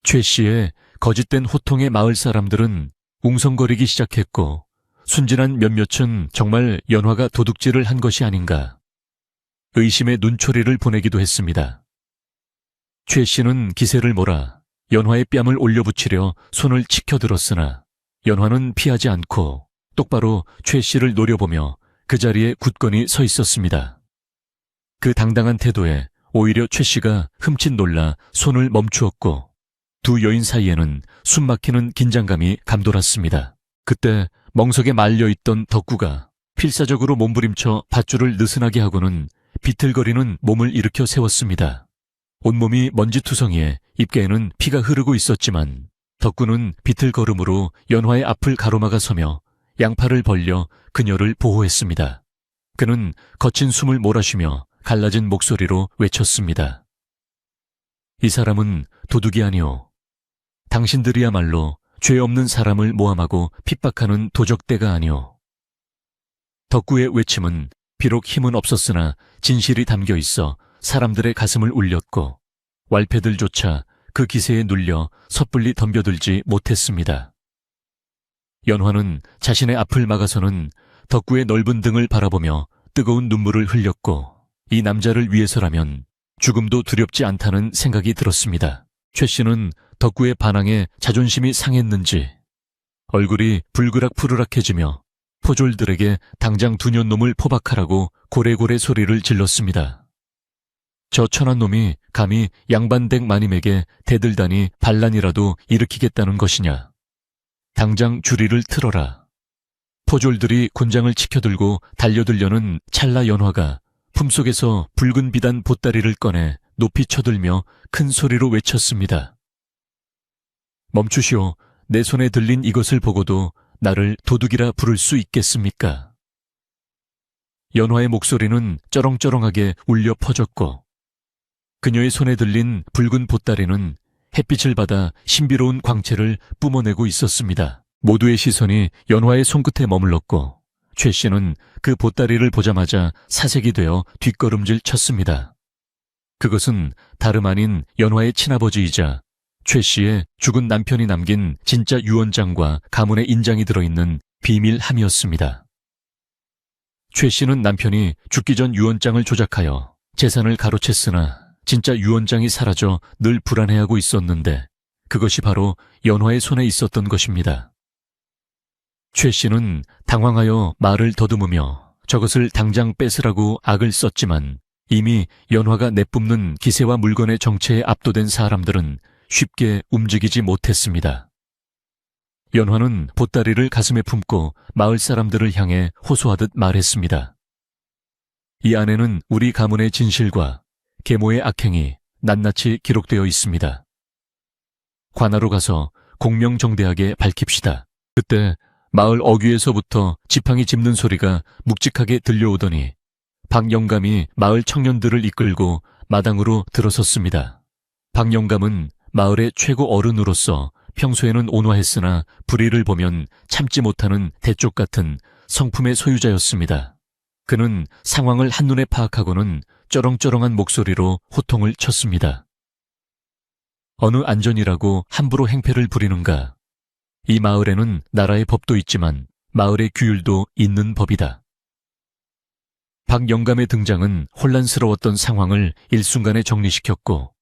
최 씨의 거짓된 호통에 마을 사람들은 웅성거리기 시작했고 순진한 몇몇은 정말 연화가 도둑질을 한 것이 아닌가 의심의 눈초리를 보내기도 했습니다. 최 씨는 기세를 몰아 연화의 뺨을 올려붙이려 손을 치켜들었으나 연화는 피하지 않고 똑바로 최 씨를 노려보며 그 자리에 굳건히 서 있었습니다. 그 당당한 태도에 오히려 최 씨가 흠칫 놀라 손을 멈추었고 두 여인 사이에는 숨막히는 긴장감이 감돌았습니다. 그때 멍석에 말려있던 덕구가 필사적으로 몸부림쳐 밧줄을 느슨하게 하고는 비틀거리는 몸을 일으켜 세웠습니다. 온몸이 먼지투성이에 입가에는 피가 흐르고 있었지만 덕구는 비틀걸음으로 연화의 앞을 가로막아 서며 양팔을 벌려 그녀를 보호했습니다. 그는 거친 숨을 몰아쉬며 갈라진 목소리로 외쳤습니다. 이 사람은 도둑이 아니오. 당신들이야말로 죄 없는 사람을 모함하고 핍박하는 도적대가 아니오. 덕구의 외침은 비록 힘은 없었으나 진실이 담겨 있어 사람들의 가슴을 울렸고 왈패들조차 그 기세에 눌려 섣불리 덤벼들지 못했습니다. 연화는 자신의 앞을 막아서는 덕구의 넓은 등을 바라보며 뜨거운 눈물을 흘렸고 이 남자를 위해서라면 죽음도 두렵지 않다는 생각이 들었습니다. 최 씨는 덕구의 반항에 자존심이 상했는지 얼굴이 불그락푸르락해지며 포졸들에게 당장 두 년놈을 포박하라고 고래고래 소리를 질렀습니다. 저 천한 놈이 감히 양반댁 마님에게 대들다니 반란이라도 일으키겠다는 것이냐. 당장 주리를 틀어라. 포졸들이 군장을 치켜들고 달려들려는 찰나 연화가 품속에서 붉은 비단 보따리를 꺼내 높이 쳐들며 큰 소리로 외쳤습니다. 멈추시오. 내 손에 들린 이것을 보고도 나를 도둑이라 부를 수 있겠습니까? 연화의 목소리는 쩌렁쩌렁하게 울려 퍼졌고 그녀의 손에 들린 붉은 보따리는 햇빛을 받아 신비로운 광채를 뿜어내고 있었습니다. 모두의 시선이 연화의 손끝에 머물렀고 최 씨는 그 보따리를 보자마자 사색이 되어 뒷걸음질 쳤습니다. 그것은 다름 아닌 연화의 친아버지이자 최 씨의 죽은 남편이 남긴 진짜 유언장과 가문의 인장이 들어있는 비밀함이었습니다. 최 씨는 남편이 죽기 전 유언장을 조작하여 재산을 가로챘으나 진짜 유언장이 사라져 늘 불안해하고 있었는데 그것이 바로 연화의 손에 있었던 것입니다. 최 씨는 당황하여 말을 더듬으며 저것을 당장 뺏으라고 악을 썼지만 이미 연화가 내뿜는 기세와 물건의 정체에 압도된 사람들은 쉽게 움직이지 못했습니다. 연화는 보따리를 가슴에 품고 마을 사람들을 향해 호소하듯 말했습니다. 이 안에는 우리 가문의 진실과 계모의 악행이 낱낱이 기록되어 있습니다. 관하로 가서 공명정대하게 밝힙시다. 그때 마을 어귀에서부터 지팡이 짚는 소리가 묵직하게 들려오더니 박영감이 마을 청년들을 이끌고 마당으로 들어섰습니다. 박영감은 마을의 최고 어른으로서 평소에는 온화했으나 불의를 보면 참지 못하는 대쪽 같은 성품의 소유자였습니다. 그는 상황을 한눈에 파악하고는 쩌렁쩌렁한 목소리로 호통을 쳤습니다. 어느 안전이라고 함부로 행패를 부리는가? 이 마을에는 나라의 법도 있지만 마을의 규율도 있는 법이다. 박영감의 등장은 혼란스러웠던 상황을 일순간에 정리시켰고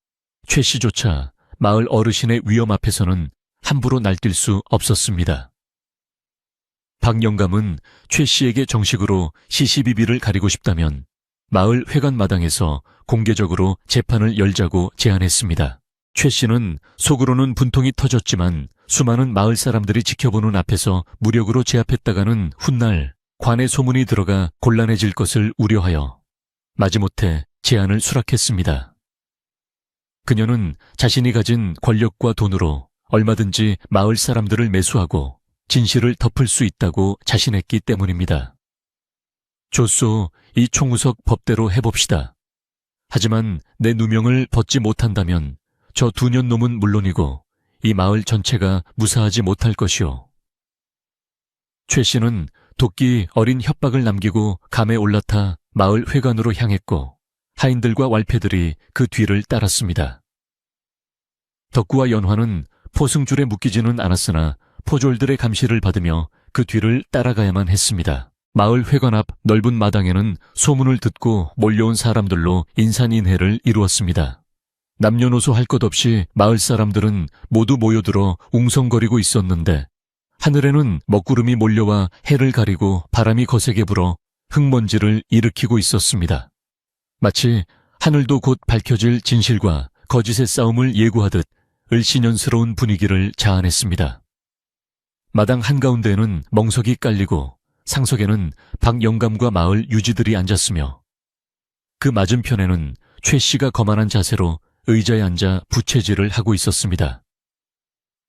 최 씨조차 마을 어르신의 위험 앞에서는 함부로 날뛸 수 없었습니다. 박영감은 최 씨에게 정식으로 시시비비를 가리고 싶다면 마을 회관 마당에서 공개적으로 재판을 열자고 제안했습니다. 최 씨는 속으로는 분통이 터졌지만 수많은 마을 사람들이 지켜보는 앞에서 무력으로 제압했다가는 훗날 관의 소문이 들어가 곤란해질 것을 우려하여 마지못해 제안을 수락했습니다. 그녀는 자신이 가진 권력과 돈으로 얼마든지 마을 사람들을 매수하고 진실을 덮을 수 있다고 자신했기 때문입니다. 좋소, 이 총우석 법대로 해봅시다. 하지만 내 누명을 벗지 못한다면 저 두 년 놈은 물론이고 이 마을 전체가 무사하지 못할 것이오. 최 씨는 도끼 어린 협박을 남기고 감에 올라타 마을 회관으로 향했고 하인들과 왈패들이 그 뒤를 따랐습니다. 덕구와 연화는 포승줄에 묶이지는 않았으나 포졸들의 감시를 받으며 그 뒤를 따라가야만 했습니다. 마을 회관 앞 넓은 마당에는 소문을 듣고 몰려온 사람들로 인산인해를 이루었습니다. 남녀노소 할 것 없이 마을 사람들은 모두 모여들어 웅성거리고 있었는데 하늘에는 먹구름이 몰려와 해를 가리고 바람이 거세게 불어 흙먼지를 일으키고 있었습니다. 마치 하늘도 곧 밝혀질 진실과 거짓의 싸움을 예고하듯 을씨년스러운 분위기를 자아냈습니다. 마당 한가운데에는 멍석이 깔리고 상석에는 박영감과 마을 유지들이 앉았으며 그 맞은편에는 최 씨가 거만한 자세로 의자에 앉아 부채질을 하고 있었습니다.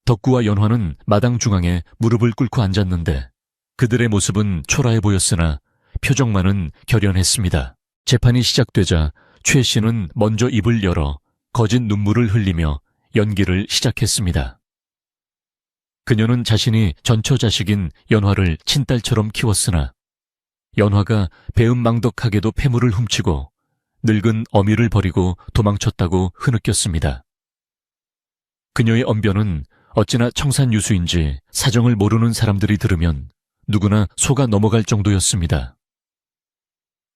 덕구와 연화는 마당 중앙에 무릎을 꿇고 앉았는데 그들의 모습은 초라해 보였으나 표정만은 결연했습니다. 재판이 시작되자 최 씨는 먼저 입을 열어 거짓 눈물을 흘리며 연기를 시작했습니다. 그녀는 자신이 전처자식인 연화를 친딸처럼 키웠으나 연화가 배은망덕하게도 폐물을 훔치고 늙은 어미를 버리고 도망쳤다고 흐느꼈습니다. 그녀의 언변은 어찌나 청산유수인지 사정을 모르는 사람들이 들으면 누구나 속아 넘어갈 정도였습니다.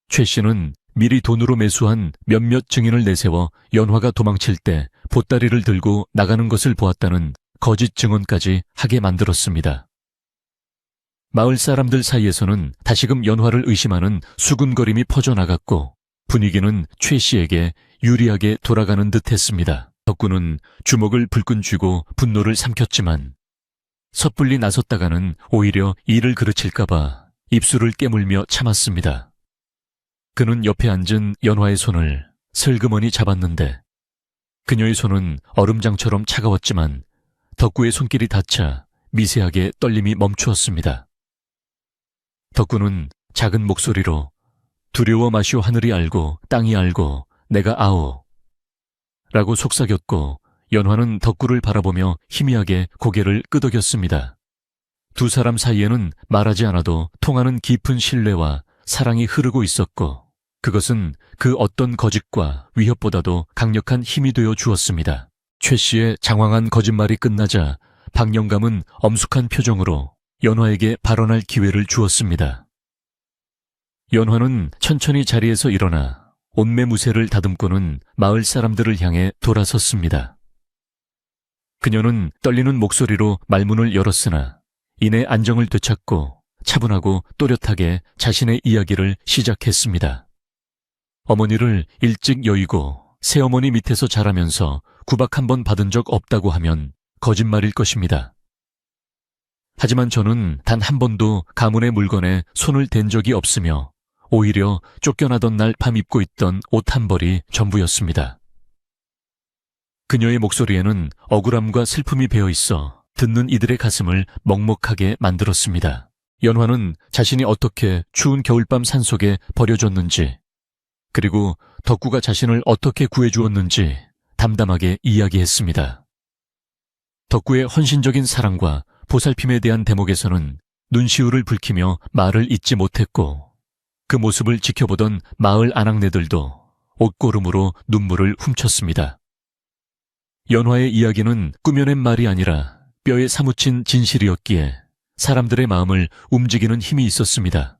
최 씨는 미리 돈으로 매수한 몇몇 증인을 내세워 연화가 도망칠 때 보따리를 들고 나가는 것을 보았다는 거짓 증언까지 하게 만들었습니다. 마을 사람들 사이에서는 다시금 연화를 의심하는 수군거림이 퍼져나갔고 분위기는 최 씨에게 유리하게 돌아가는 듯했습니다. 덕구는 주먹을 불끈 쥐고 분노를 삼켰지만 섣불리 나섰다가는 오히려 일을 그르칠까봐 입술을 깨물며 참았습니다. 그는 옆에 앉은 연화의 손을 슬그머니 잡았는데 그녀의 손은 얼음장처럼 차가웠지만 덕구의 손길이 닿자 미세하게 떨림이 멈추었습니다. 덕구는 작은 목소리로 두려워 마시오 하늘이 알고 땅이 알고 내가 아오 라고 속삭였고 연화는 덕구를 바라보며 희미하게 고개를 끄덕였습니다. 두 사람 사이에는 말하지 않아도 통하는 깊은 신뢰와 사랑이 흐르고 있었고 그것은 그 어떤 거짓과 위협보다도 강력한 힘이 되어 주었습니다. 최 씨의 장황한 거짓말이 끝나자 박영감은 엄숙한 표정으로 연화에게 발언할 기회를 주었습니다. 연화는 천천히 자리에서 일어나 옷매무새를 다듬고는 마을 사람들을 향해 돌아섰습니다. 그녀는 떨리는 목소리로 말문을 열었으나 이내 안정을 되찾고 차분하고 또렷하게 자신의 이야기를 시작했습니다. 어머니를 일찍 여의고 새어머니 밑에서 자라면서 구박 한 번 받은 적 없다고 하면 거짓말일 것입니다. 하지만 저는 단 한 번도 가문의 물건에 손을 댄 적이 없으며 오히려 쫓겨나던 날 밤 입고 있던 옷 한 벌이 전부였습니다. 그녀의 목소리에는 억울함과 슬픔이 배어 있어 듣는 이들의 가슴을 먹먹하게 만들었습니다. 연화는 자신이 어떻게 추운 겨울밤 산속에 버려졌는지 그리고 덕구가 자신을 어떻게 구해주었는지 담담하게 이야기했습니다. 덕구의 헌신적인 사랑과 보살핌에 대한 대목에서는 눈시울을 붉히며 말을 잇지 못했고 그 모습을 지켜보던 마을 아낙네들도 옷고름으로 눈물을 훔쳤습니다. 연화의 이야기는 꾸며낸 말이 아니라 뼈에 사무친 진실이었기에 사람들의 마음을 움직이는 힘이 있었습니다.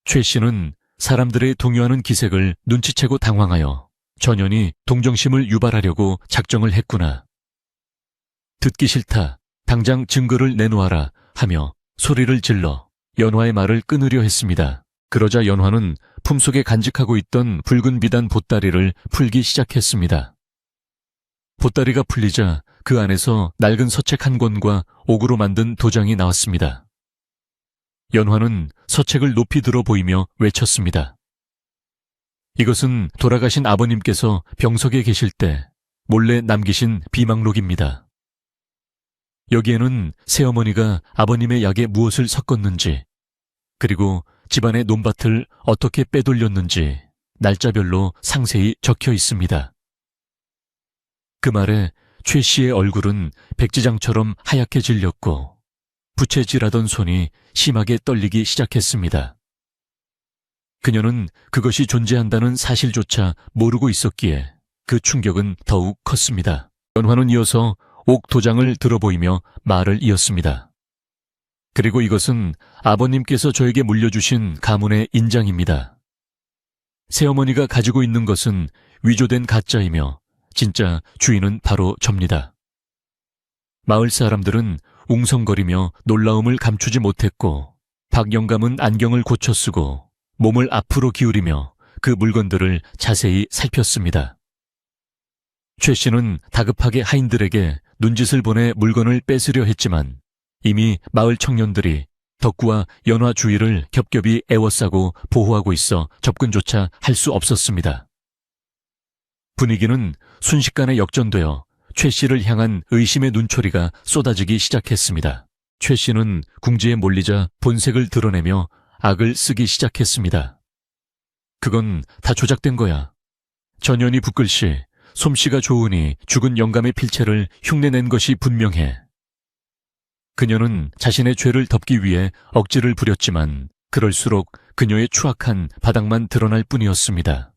최 씨는 사람들의 동요하는 기색을 눈치채고 당황하여 전연히 동정심을 유발하려고 작정을 했구나. 듣기 싫다, 당장 증거를 내놓아라 하며 소리를 질러 연화의 말을 끊으려 했습니다. 그러자 연화는 품속에 간직하고 있던 붉은 비단 보따리를 풀기 시작했습니다. 보따리가 풀리자 그 안에서 낡은 서책 한 권과 옥으로 만든 도장이 나왔습니다. 연화는 서책을 높이 들어 보이며 외쳤습니다. 이것은 돌아가신 아버님께서 병석에 계실 때 몰래 남기신 비망록입니다. 여기에는 새어머니가 아버님의 약에 무엇을 섞었는지 그리고 집안의 논밭을 어떻게 빼돌렸는지 날짜별로 상세히 적혀 있습니다. 그 말에 최 씨의 얼굴은 백지장처럼 하얗게 질렸고 부채질하던 손이 심하게 떨리기 시작했습니다. 그녀는 그것이 존재한다는 사실조차 모르고 있었기에 그 충격은 더욱 컸습니다. 연화는 이어서 옥 도장을 들어보이며 말을 이었습니다. 그리고 이것은 아버님께서 저에게 물려주신 가문의 인장입니다. 새어머니가 가지고 있는 것은 위조된 가짜이며 진짜 주인은 바로 접니다. 마을 사람들은 웅성거리며 놀라움을 감추지 못했고 박영감은 안경을 고쳐 쓰고 몸을 앞으로 기울이며 그 물건들을 자세히 살폈습니다. 최 씨는 다급하게 하인들에게 눈짓을 보내 물건을 뺏으려 했지만 이미 마을 청년들이 덕구와 연화 주위를 겹겹이 에워싸고 보호하고 있어 접근조차 할 수 없었습니다. 분위기는 순식간에 역전되어 최 씨를 향한 의심의 눈초리가 쏟아지기 시작했습니다. 최 씨는 궁지에 몰리자 본색을 드러내며 악을 쓰기 시작했습니다. 그건 다 조작된 거야. 전연이 붓글씨, 솜씨가 좋으니 죽은 영감의 필체를 흉내낸 것이 분명해. 그녀는 자신의 죄를 덮기 위해 억지를 부렸지만 그럴수록 그녀의 추악한 바닥만 드러날 뿐이었습니다.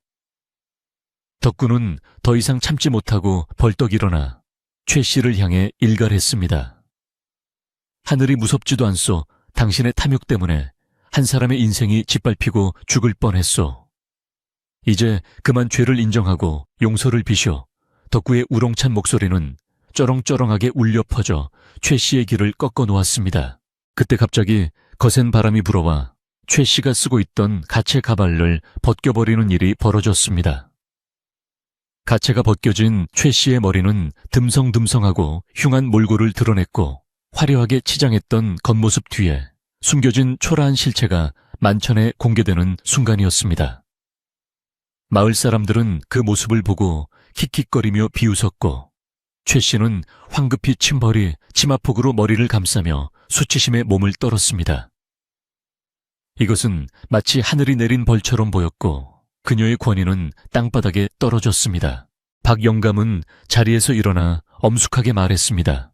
덕구는 더 이상 참지 못하고 벌떡 일어나 최 씨를 향해 일갈했습니다. 하늘이 무섭지도 않소. 당신의 탐욕 때문에 한 사람의 인생이 짓밟히고 죽을 뻔했소. 이제 그만 죄를 인정하고 용서를 비쇼. 덕구의 우렁찬 목소리는 쩌렁쩌렁하게 울려 퍼져 최 씨의 길을 꺾어 놓았습니다. 그때 갑자기 거센 바람이 불어와 최 씨가 쓰고 있던 가채 가발을 벗겨버리는 일이 벌어졌습니다. 가채가 벗겨진 최 씨의 머리는 듬성듬성하고 흉한 몰골을 드러냈고 화려하게 치장했던 겉모습 뒤에 숨겨진 초라한 실체가 만천에 공개되는 순간이었습니다. 마을 사람들은 그 모습을 보고 킥킥거리며 비웃었고 최 씨는 황급히 침벌이 치마폭으로 머리를 감싸며 수치심에 몸을 떨었습니다. 이것은 마치 하늘이 내린 벌처럼 보였고 그녀의 권위는 땅바닥에 떨어졌습니다. 박 영감은 자리에서 일어나 엄숙하게 말했습니다.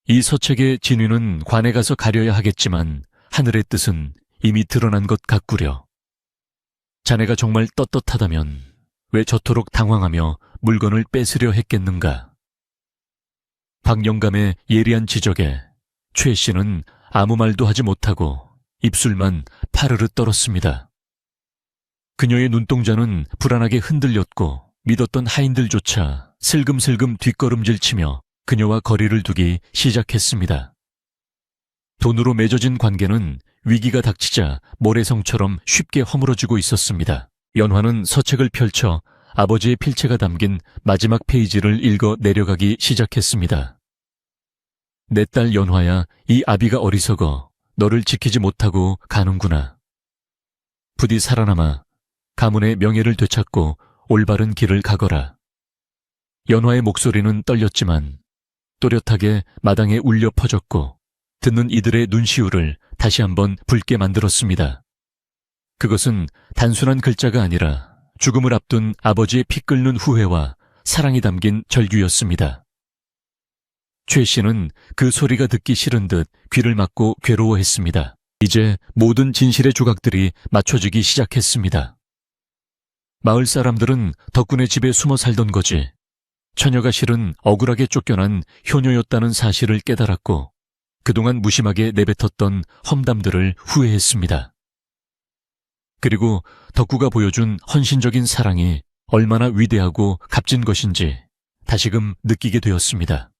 이 서책의 진위는 관에 가서 가려야 하겠지만 하늘의 뜻은 이미 드러난 것 같구려. 자네가 정말 떳떳하다면 왜 저토록 당황하며 물건을 뺏으려 했겠는가? 박 영감의 예리한 지적에 최 씨는 아무 말도 하지 못하고 입술만 파르르 떨었습니다. 그녀의 눈동자는 불안하게 흔들렸고 믿었던 하인들조차 슬금슬금 뒷걸음질치며 그녀와 거리를 두기 시작했습니다. 돈으로 맺어진 관계는 위기가 닥치자 모래성처럼 쉽게 허물어지고 있었습니다. 연화는 서책을 펼쳐 아버지의 필체가 담긴 마지막 페이지를 읽어 내려가기 시작했습니다. 내 딸 연화야, 이 아비가 어리석어 너를 지키지 못하고 가는구나. 부디 살아남아 가문의 명예를 되찾고 올바른 길을 가거라. 연화의 목소리는 떨렸지만 또렷하게 마당에 울려 퍼졌고 듣는 이들의 눈시울을 다시 한번 붉게 만들었습니다. 그것은 단순한 글자가 아니라 죽음을 앞둔 아버지의 피 끓는 후회와 사랑이 담긴 절규였습니다. 최 씨는 그 소리가 듣기 싫은 듯 귀를 막고 괴로워했습니다. 이제 모든 진실의 조각들이 맞춰지기 시작했습니다. 마을 사람들은 덕군의 집에 숨어 살던 거지 처녀가 실은 억울하게 쫓겨난 효녀였다는 사실을 깨달았고 그동안 무심하게 내뱉었던 험담들을 후회했습니다. 그리고 덕구가 보여준 헌신적인 사랑이 얼마나 위대하고 값진 것인지 다시금 느끼게 되었습니다.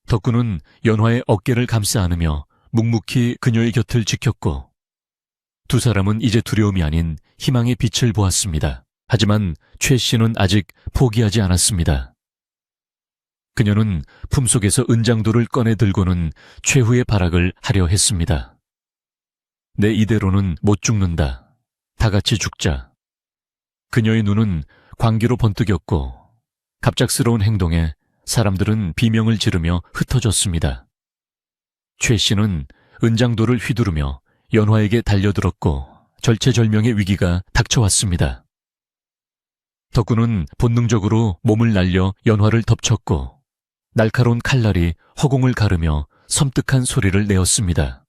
덕구는 연화의 어깨를 감싸 안으며 묵묵히 그녀의 곁을 지켰고 두 사람은 이제 두려움이 아닌 희망의 빛을 보았습니다. 하지만 최 씨는 아직 포기하지 않았습니다. 그녀는 품속에서 은장도를 꺼내 들고는 최후의 발악을 하려 했습니다. 내 이대로는 못 죽는다. 다 같이 죽자. 그녀의 눈은 광기로 번뜩였고 갑작스러운 행동에 사람들은 비명을 지르며 흩어졌습니다. 최 씨는 은장도를 휘두르며 연화에게 달려들었고 절체절명의 위기가 닥쳐왔습니다. 덕구는 본능적으로 몸을 날려 연화를 덮쳤고 날카로운 칼날이 허공을 가르며 섬뜩한 소리를 내었습니다.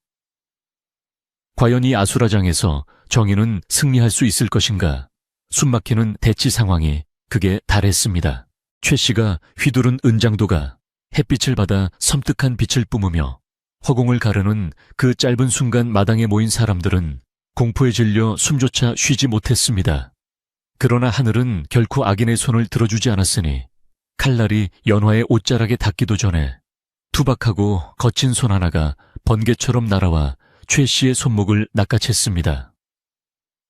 과연 이 아수라장에서 정의는 승리할 수 있을 것인가? 숨막히는 대치 상황이 극에 달했습니다. 최 씨가 휘두른 은장도가 햇빛을 받아 섬뜩한 빛을 뿜으며 허공을 가르는 그 짧은 순간 마당에 모인 사람들은 공포에 질려 숨조차 쉬지 못했습니다. 그러나 하늘은 결코 악인의 손을 들어주지 않았으니 칼날이 연화의 옷자락에 닿기도 전에 투박하고 거친 손 하나가 번개처럼 날아와 최 씨의 손목을 낚아챘습니다.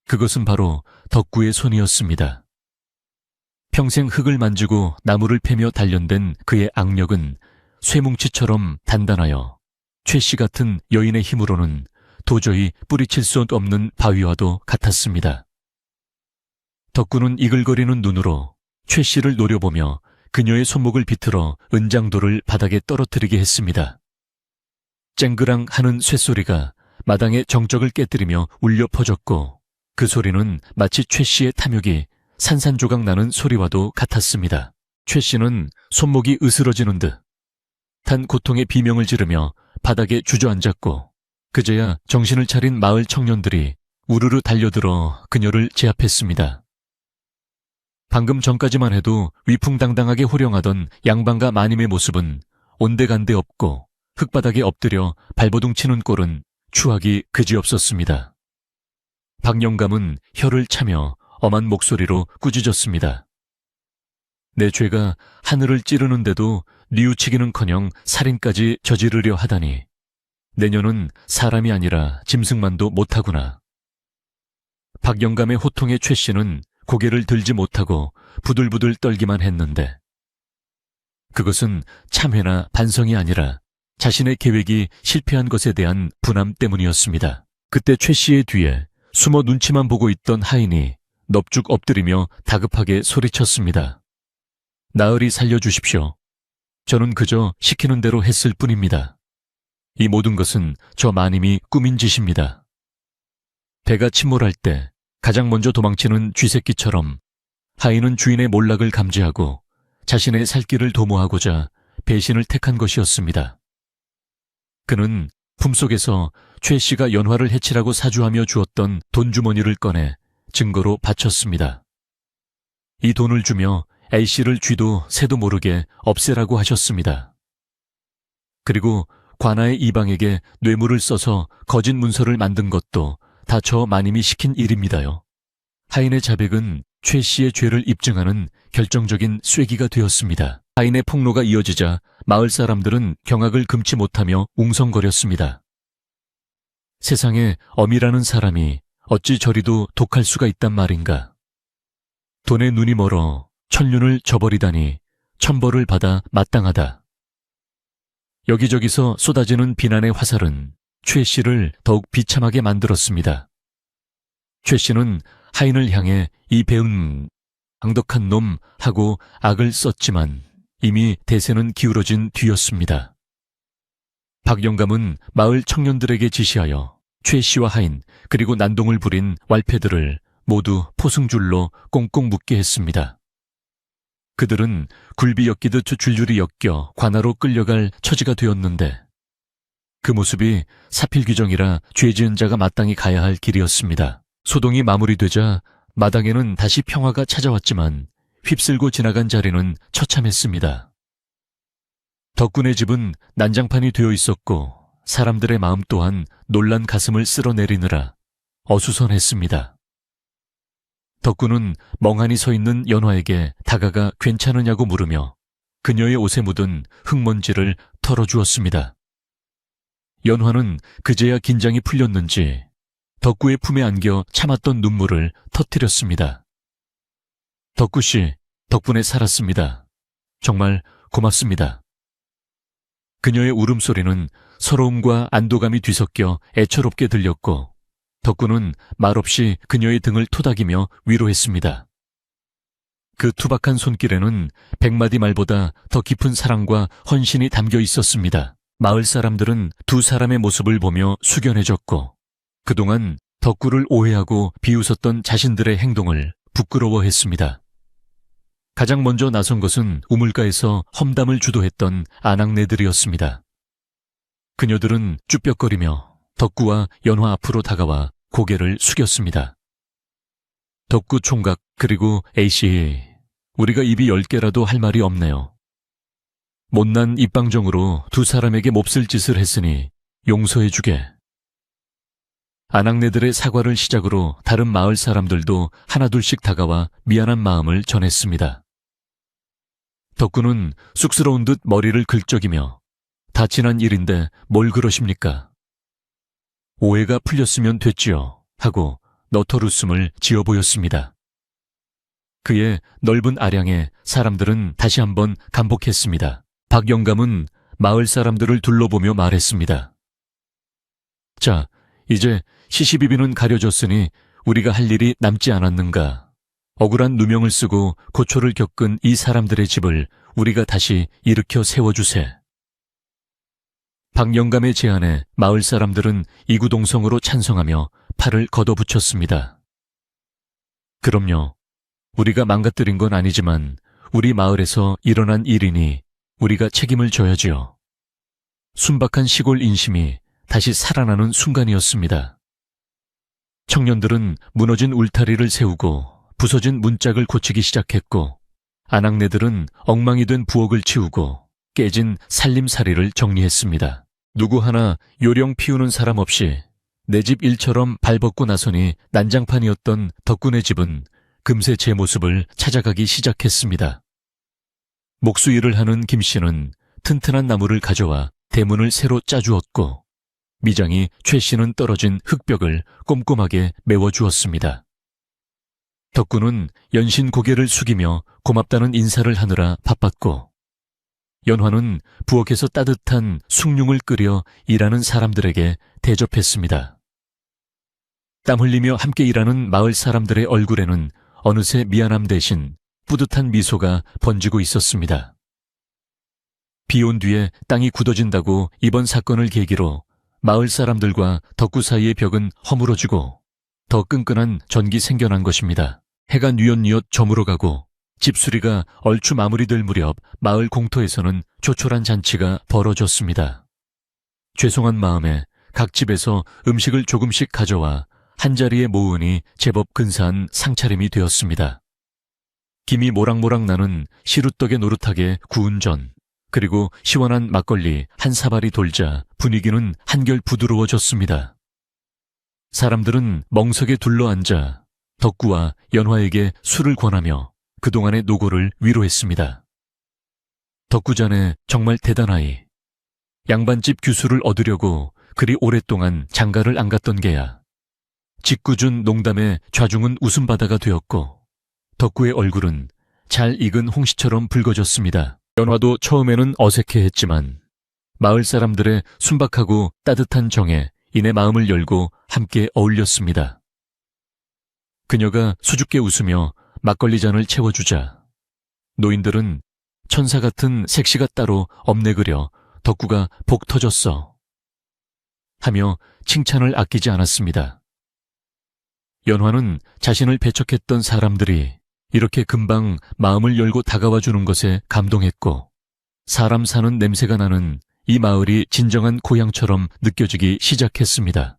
그것은 바로 덕구의 손이었습니다. 평생 흙을 만지고 나무를 패며 단련된 그의 악력은 쇠뭉치처럼 단단하여 최 씨 같은 여인의 힘으로는 도저히 뿌리칠 수 없는 바위와도 같았습니다. 덕구는 이글거리는 눈으로 최 씨를 노려보며 그녀의 손목을 비틀어 은장도를 바닥에 떨어뜨리게 했습니다. 쨍그랑 하는 쇳소리가 마당의 정적을 깨뜨리며 울려 퍼졌고 그 소리는 마치 최 씨의 탐욕이 산산조각 나는 소리와도 같았습니다. 최 씨는 손목이 으스러지는 듯한 고통의 비명을 지르며 바닥에 주저앉았고 그제야 정신을 차린 마을 청년들이 우르르 달려들어 그녀를 제압했습니다. 방금 전까지만 해도 위풍당당하게 호령하던 양반과 마님의 모습은 온데간데 없고 흙바닥에 엎드려 발버둥 치는 꼴은 추하기 그지없었습니다. 박 영감은 혀를 차며 엄한 목소리로 꾸짖었습니다. 내 죄가 하늘을 찌르는데도 뉘우치기는커녕 살인까지 저지르려 하다니 내년은 사람이 아니라 짐승만도 못하구나. 박 영감의 호통에 최 씨는 고개를 들지 못하고 부들부들 떨기만 했는데 그것은 참회나 반성이 아니라 자신의 계획이 실패한 것에 대한 분함 때문이었습니다. 그때 최 씨의 뒤에 숨어 눈치만 보고 있던 하인이 넙죽 엎드리며 다급하게 소리쳤습니다. 나으리 살려주십시오. 저는 그저 시키는 대로 했을 뿐입니다. 이 모든 것은 저 마님이 꾸민 짓입니다. 배가 침몰할 때 가장 먼저 도망치는 쥐새끼처럼 하인은 주인의 몰락을 감지하고 자신의 살 길을 도모하고자 배신을 택한 것이었습니다. 그는 품속에서 최 씨가 연화를 해치라고 사주하며 주었던 돈주머니를 꺼내 증거로 바쳤습니다. 이 돈을 주며 A씨를 쥐도 새도 모르게 없애라고 하셨습니다. 그리고 관아의 이방에게 뇌물을 써서 거짓 문서를 만든 것도 다 저 마님이 시킨 일입니다요. 하인의 자백은 최 씨의 죄를 입증하는 결정적인 쐐기가 되었습니다. 하인의 폭로가 이어지자 마을 사람들은 경악을 금치 못하며 웅성거렸습니다. 세상에 엄이라는 사람이 어찌 저리도 독할 수가 있단 말인가. 돈에 눈이 멀어 천륜을 저버리다니 천벌을 받아 마땅하다. 여기저기서 쏟아지는 비난의 화살은 최 씨를 더욱 비참하게 만들었습니다. 최 씨는 하인을 향해 이 배은 강덕한 놈 하고 악을 썼지만 이미 대세는 기울어진 뒤였습니다. 박 영감은 마을 청년들에게 지시하여 최 씨와 하인 그리고 난동을 부린 왈패들을 모두 포승줄로 꽁꽁 묶게 했습니다. 그들은 굴비 엮이듯 줄줄이 엮여 관아로 끌려갈 처지가 되었는데 그 모습이 사필규정이라 죄 지은 자가 마땅히 가야 할 길이었습니다. 소동이 마무리되자 마당에는 다시 평화가 찾아왔지만 휩쓸고 지나간 자리는 처참했습니다. 덕군의 집은 난장판이 되어 있었고 사람들의 마음 또한 놀란 가슴을 쓸어내리느라 어수선했습니다. 덕군은 멍하니 서 있는 연화에게 다가가 괜찮으냐고 물으며 그녀의 옷에 묻은 흙먼지를 털어주었습니다. 연화는 그제야 긴장이 풀렸는지 덕구의 품에 안겨 참았던 눈물을 터뜨렸습니다. 덕구씨, 덕분에 살았습니다. 정말 고맙습니다. 그녀의 울음소리는 서러움과 안도감이 뒤섞여 애처롭게 들렸고 덕구는 말없이 그녀의 등을 토닥이며 위로했습니다. 그 투박한 손길에는 100마디 말보다 더 깊은 사랑과 헌신이 담겨 있었습니다. 마을 사람들은 두 사람의 모습을 보며 숙연해졌고 그동안 덕구를 오해하고 비웃었던 자신들의 행동을 부끄러워했습니다. 가장 먼저 나선 것은 우물가에서 험담을 주도했던 아낙네들이었습니다. 그녀들은 쭈뼛거리며 덕구와 연화 앞으로 다가와 고개를 숙였습니다. 덕구 총각 그리고 A씨, 우리가 입이 10개라도 할 말이 없네요. 못난 입방정으로 두 사람에게 몹쓸 짓을 했으니 용서해주게. 아낙네들의 사과를 시작으로 다른 마을 사람들도 하나둘씩 다가와 미안한 마음을 전했습니다. 덕구는 쑥스러운 듯 머리를 긁적이며 다 지난 일인데 뭘 그러십니까? 오해가 풀렸으면 됐지요 하고 너털 웃음을 지어 보였습니다. 그의 넓은 아량에 사람들은 다시 한번 감복했습니다. 박 영감은 마을 사람들을 둘러보며 말했습니다. 자, 이제 시시비비는 가려졌으니 우리가 할 일이 남지 않았는가. 억울한 누명을 쓰고 고초를 겪은 이 사람들의 집을 우리가 다시 일으켜 세워주세. 박 영감의 제안에 마을 사람들은 이구동성으로 찬성하며 팔을 걷어붙였습니다. 그럼요. 우리가 망가뜨린 건 아니지만 우리 마을에서 일어난 일이니 우리가 책임을 져야지요. 순박한 시골 인심이 다시 살아나는 순간이었습니다. 청년들은 무너진 울타리를 세우고 부서진 문짝을 고치기 시작했고, 아낙네들은 엉망이 된 부엌을 치우고 깨진 살림살이를 정리했습니다. 누구 하나 요령 피우는 사람 없이 내 집 일처럼 발벗고 나서니 난장판이었던 덕군의 집은 금세 제 모습을 찾아가기 시작했습니다. 목수일을 하는 김 씨는 튼튼한 나무를 가져와 대문을 새로 짜주었고, 미장이 최 씨는 떨어진 흙벽을 꼼꼼하게 메워주었습니다. 덕군은 연신 고개를 숙이며 고맙다는 인사를 하느라 바빴고, 연화는 부엌에서 따뜻한 숭늉을 끓여 일하는 사람들에게 대접했습니다. 땀 흘리며 함께 일하는 마을 사람들의 얼굴에는 어느새 미안함 대신 뿌듯한 미소가 번지고 있었습니다. 비 온 뒤에 땅이 굳어진다고 이번 사건을 계기로 마을 사람들과 덕구 사이의 벽은 허물어지고 더 끈끈한 전기 생겨난 것입니다. 해가 뉘엿뉘엿 저물어가고 집수리가 얼추 마무리될 무렵 마을 공터에서는 조촐한 잔치가 벌어졌습니다. 죄송한 마음에 각 집에서 음식을 조금씩 가져와 한자리에 모으니 제법 근사한 상차림이 되었습니다. 김이 모락모락 나는 시루떡에 노릇하게 구운 전, 그리고 시원한 막걸리 한 사발이 돌자 분위기는 한결 부드러워졌습니다. 사람들은 멍석에 둘러앉아 덕구와 연화에게 술을 권하며 그동안의 노고를 위로했습니다. 덕구 자네 정말 대단하이. 양반집 규수를 얻으려고 그리 오랫동안 장가를 안 갔던 게야. 짓궂은 농담에 좌중은 웃음바다가 되었고, 덕구의 얼굴은 잘 익은 홍시처럼 붉어졌습니다. 연화도 처음에는 어색해했지만 마을 사람들의 순박하고 따뜻한 정에 이내 마음을 열고 함께 어울렸습니다. 그녀가 수줍게 웃으며 막걸리 잔을 채워주자 노인들은 천사 같은 색시가 따로 없네그려 덕구가 복 터졌어 하며 칭찬을 아끼지 않았습니다. 연화는 자신을 배척했던 사람들이 이렇게 금방 마음을 열고 다가와 주는 것에 감동했고, 사람 사는 냄새가 나는 이 마을이 진정한 고향처럼 느껴지기 시작했습니다.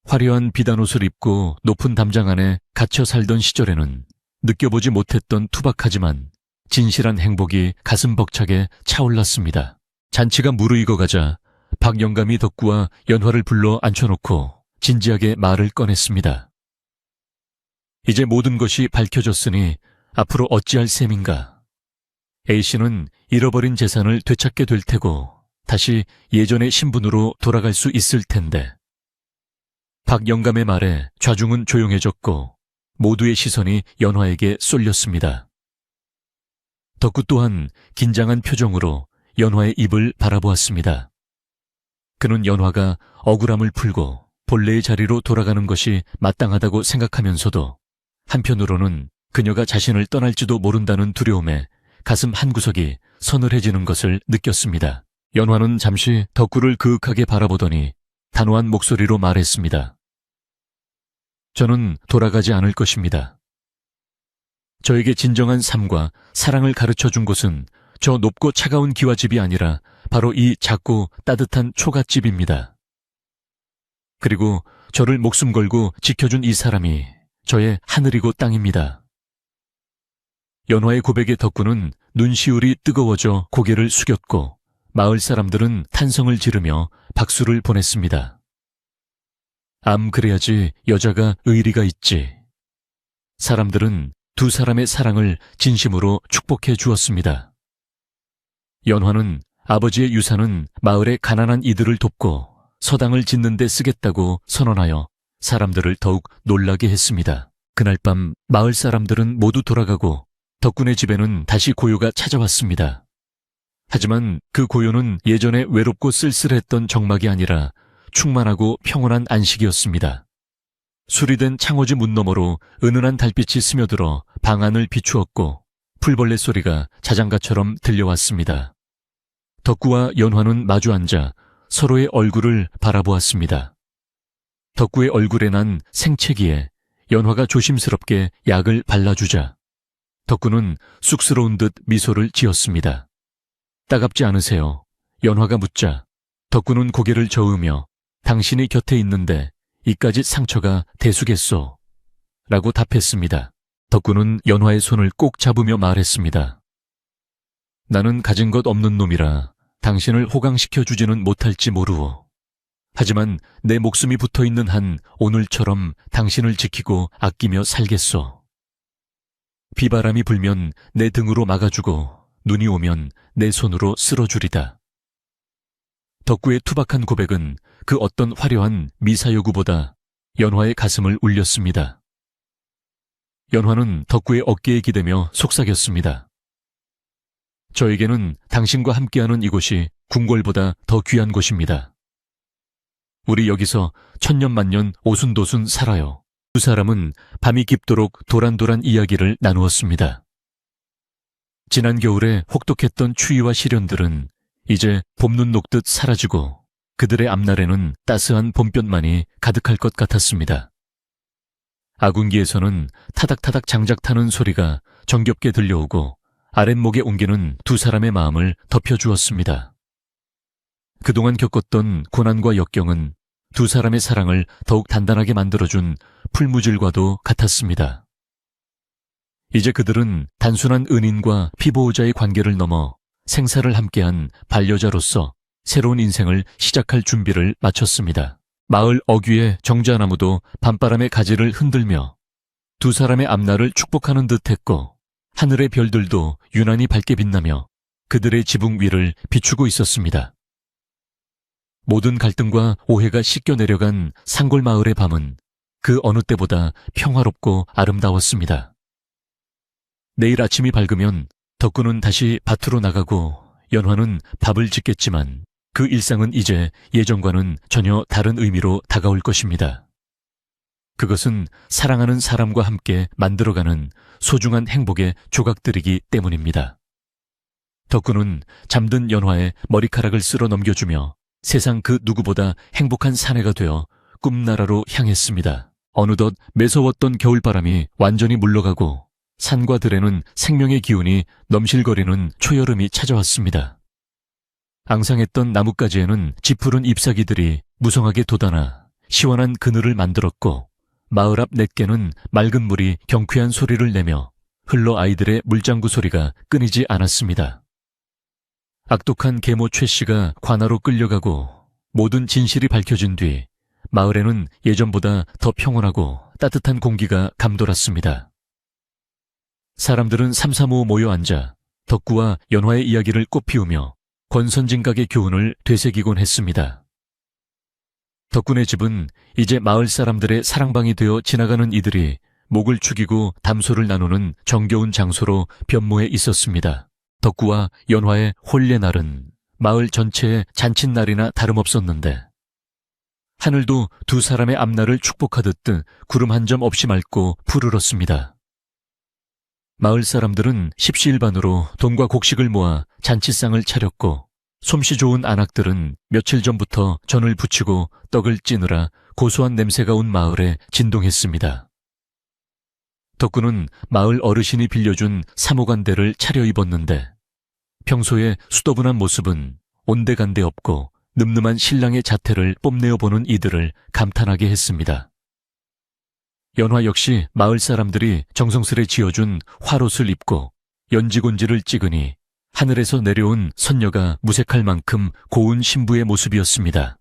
화려한 비단옷을 입고 높은 담장 안에 갇혀 살던 시절에는 느껴보지 못했던 투박하지만 진실한 행복이 가슴 벅차게 차올랐습니다. 잔치가 무르익어가자 박 영감이 덕구와 연화를 불러 앉혀놓고 진지하게 말을 꺼냈습니다. 이제 모든 것이 밝혀졌으니 앞으로 어찌할 셈인가. A씨는 잃어버린 재산을 되찾게 될 테고 다시 예전의 신분으로 돌아갈 수 있을 텐데. 박 영감의 말에 좌중은 조용해졌고 모두의 시선이 연화에게 쏠렸습니다. 덕구 또한 긴장한 표정으로 연화의 입을 바라보았습니다. 그는 연화가 억울함을 풀고 본래의 자리로 돌아가는 것이 마땅하다고 생각하면서도 한편으로는 그녀가 자신을 떠날지도 모른다는 두려움에 가슴 한구석이 서늘해지는 것을 느꼈습니다. 연화는 잠시 덕구를 그윽하게 바라보더니 단호한 목소리로 말했습니다. 저는 돌아가지 않을 것입니다. 저에게 진정한 삶과 사랑을 가르쳐준 곳은 저 높고 차가운 기와집이 아니라 바로 이 작고 따뜻한 초가집입니다. 그리고 저를 목숨 걸고 지켜준 이 사람이 저의 하늘이고 땅입니다. 연화의 고백에 덕구는 눈시울이 뜨거워져 고개를 숙였고 마을 사람들은 탄성을 지르며 박수를 보냈습니다. 암 그래야지 여자가 의리가 있지. 사람들은 두 사람의 사랑을 진심으로 축복해 주었습니다. 연화는 아버지의 유산은 마을의 가난한 이들을 돕고 서당을 짓는 데 쓰겠다고 선언하여 사람들을 더욱 놀라게 했습니다. 그날 밤 마을 사람들은 모두 돌아가고 덕군의 집에는 다시 고요가 찾아왔습니다. 하지만 그 고요는 예전에 외롭고 쓸쓸했던 정막이 아니라 충만하고 평온한 안식이었습니다. 수리된 창호지 문 너머로 은은한 달빛이 스며들어 방 안을 비추었고 풀벌레 소리가 자장가처럼 들려왔습니다. 덕구와 연화는 마주 앉아 서로의 얼굴을 바라보았습니다. 덕구의 얼굴에 난 생채기에 연화가 조심스럽게 약을 발라주자 덕구는 쑥스러운 듯 미소를 지었습니다. 따갑지 않으세요? 연화가 묻자 덕구는 고개를 저으며 당신이 곁에 있는데 이까짓 상처가 대수겠소 라고 답했습니다. 덕구는 연화의 손을 꼭 잡으며 말했습니다. 나는 가진 것 없는 놈이라 당신을 호강시켜 주지는 못할지 모르오. 하지만 내 목숨이 붙어있는 한 오늘처럼 당신을 지키고 아끼며 살겠소. 비바람이 불면 내 등으로 막아주고 눈이 오면 내 손으로 쓸어주리다. 덕구의 투박한 고백은 그 어떤 화려한 미사여구보다 연화의 가슴을 울렸습니다. 연화는 덕구의 어깨에 기대며 속삭였습니다. 저에게는 당신과 함께하는 이곳이 궁궐보다 더 귀한 곳입니다. 우리 여기서 천년만년 오순도순 살아요. 두 사람은 밤이 깊도록 도란도란 이야기를 나누었습니다. 지난 겨울에 혹독했던 추위와 시련들은 이제 봄눈 녹듯 사라지고 그들의 앞날에는 따스한 봄볕만이 가득할 것 같았습니다. 아군기에서는 타닥타닥 장작 타는 소리가 정겹게 들려오고 아랫목에 옮기는 두 사람의 마음을 덮여주었습니다. 그동안 겪었던 고난과 역경은 두 사람의 사랑을 더욱 단단하게 만들어준 풀무질과도 같았습니다. 이제 그들은 단순한 은인과 피보호자의 관계를 넘어 생사를 함께한 반려자로서 새로운 인생을 시작할 준비를 마쳤습니다. 마을 어귀의 정자나무도 밤바람의 가지를 흔들며 두 사람의 앞날을 축복하는 듯했고 하늘의 별들도 유난히 밝게 빛나며 그들의 지붕 위를 비추고 있었습니다. 모든 갈등과 오해가 씻겨 내려간 산골마을의 밤은 그 어느 때보다 평화롭고 아름다웠습니다. 내일 아침이 밝으면 덕구는 다시 밭으로 나가고 연화는 밥을 짓겠지만 그 일상은 이제 예전과는 전혀 다른 의미로 다가올 것입니다. 그것은 사랑하는 사람과 함께 만들어가는 소중한 행복의 조각들이기 때문입니다. 덕구는 잠든 연화의 머리카락을 쓸어 넘겨주며 세상 그 누구보다 행복한 사내가 되어 꿈나라로 향했습니다. 어느덧 매서웠던 겨울바람이 완전히 물러가고 산과 들에는 생명의 기운이 넘실거리는 초여름이 찾아왔습니다. 앙상했던 나뭇가지에는 짙푸른 잎사귀들이 무성하게 돋아나 시원한 그늘을 만들었고 마을 앞 냇가는 맑은 물이 경쾌한 소리를 내며 흘러 아이들의 물장구 소리가 끊이지 않았습니다. 악독한 계모 최씨가 관아로 끌려가고 모든 진실이 밝혀진 뒤 마을에는 예전보다 더 평온하고 따뜻한 공기가 감돌았습니다. 사람들은 삼삼오오 모여 앉아 덕구와 연화의 이야기를 꽃피우며 권선징각의 교훈을 되새기곤 했습니다. 덕군의 집은 이제 마을 사람들의 사랑방이 되어 지나가는 이들이 목을 축이고 담소를 나누는 정겨운 장소로 변모해 있었습니다. 덕구와 연화의 혼례날은 마을 전체의 잔칫날이나 다름없었는데 하늘도 두 사람의 앞날을 축복하듯 구름 한 점 없이 맑고 푸르렀습니다. 마을 사람들은 십시일반으로 돈과 곡식을 모아 잔치상을 차렸고 솜씨 좋은 안악들은 며칠 전부터 전을 부치고 떡을 찌느라 고소한 냄새가 온 마을에 진동했습니다. 덕구는 마을 어르신이 빌려준 사모간대를 차려입었는데 평소에 수더분한 모습은 온데간데 없고 늠름한 신랑의 자태를 뽐내어보는 이들을 감탄하게 했습니다. 연화 역시 마을 사람들이 정성스레 지어준 화롯을 입고 연지곤지를 찍으니 하늘에서 내려온 선녀가 무색할 만큼 고운 신부의 모습이었습니다.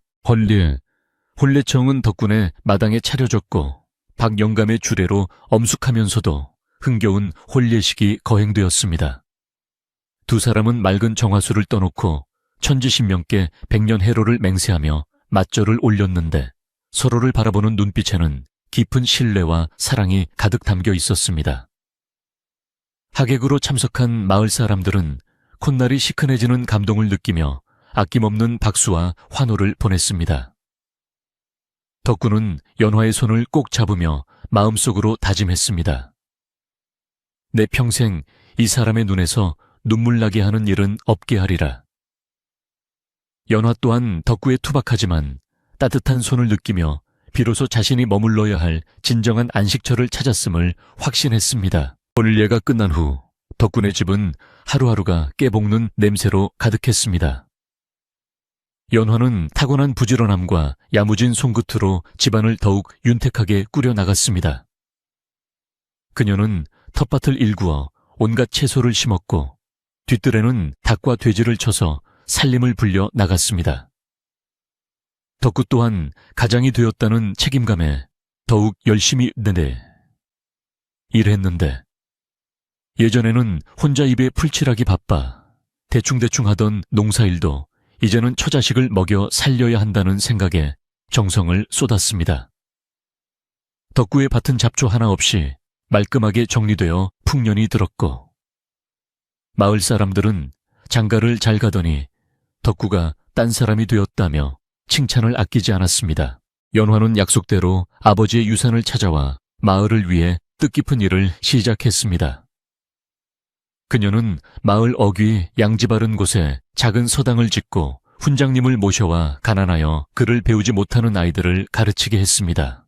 혼례청은 덕분에 마당에 차려졌고 박영감의 주례로 엄숙하면서도 흥겨운 혼례식이 거행되었습니다. 두 사람은 맑은 정화수를 떠놓고 천지신명께 백년해로를 맹세하며 맞절을 올렸는데 서로를 바라보는 눈빛에는 깊은 신뢰와 사랑이 가득 담겨 있었습니다. 하객으로 참석한 마을 사람들은 콧날이 시큰해지는 감동을 느끼며 아낌없는 박수와 환호를 보냈습니다. 덕구는 연화의 손을 꼭 잡으며 마음속으로 다짐했습니다. 내 평생 이 사람의 눈에서 눈물 나게 하는 일은 없게 하리라. 연화 또한 덕구에 투박하지만 따뜻한 손을 느끼며 비로소 자신이 머물러야 할 진정한 안식처를 찾았음을 확신했습니다. 혼례가 끝난 후 덕군의 집은 하루하루가 깨볶는 냄새로 가득했습니다. 연화는 타고난 부지런함과 야무진 손끝으로 집안을 더욱 윤택하게 꾸려나갔습니다. 그녀는 텃밭을 일구어 온갖 채소를 심었고 뒤뜰에는 닭과 돼지를 쳐서 살림을 불려 나갔습니다. 덕구 또한 가장이 되었다는 책임감에 더욱 열심히 일했는데 예전에는 혼자 입에 풀칠하기 바빠 대충대충 하던 농사일도 이제는 처자식을 먹여 살려야 한다는 생각에 정성을 쏟았습니다. 덕구의 밭은 잡초 하나 없이 말끔하게 정리되어 풍년이 들었고 마을 사람들은 장가를 잘 가더니 덕구가 딴 사람이 되었다며 칭찬을 아끼지 않았습니다. 연화는 약속대로 아버지의 유산을 찾아와 마을을 위해 뜻깊은 일을 시작했습니다. 그녀는 마을 어귀 양지 바른 곳에 작은 서당을 짓고 훈장님을 모셔와 가난하여 글을 배우지 못하는 아이들을 가르치게 했습니다.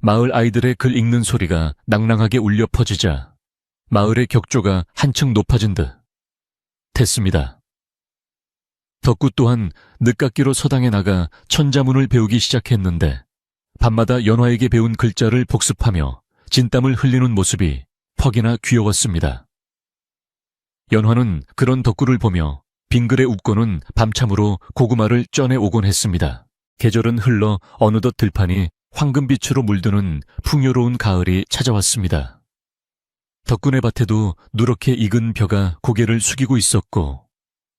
마을 아이들의 글 읽는 소리가 낭랑하게 울려 퍼지자 마을의 격조가 한층 높아진 듯 했습니다. 덕구 또한 늦깎이로 서당에 나가 천자문을 배우기 시작했는데 밤마다 연화에게 배운 글자를 복습하며 진땀을 흘리는 모습이 퍽이나 귀여웠습니다. 연화는 그런 덕구를 보며 빙그레 웃고는 밤참으로 고구마를 쪄내오곤 했습니다. 계절은 흘러 어느덧 들판이 황금빛으로 물드는 풍요로운 가을이 찾아왔습니다. 덕구네 밭에도 누렇게 익은 벼가 고개를 숙이고 있었고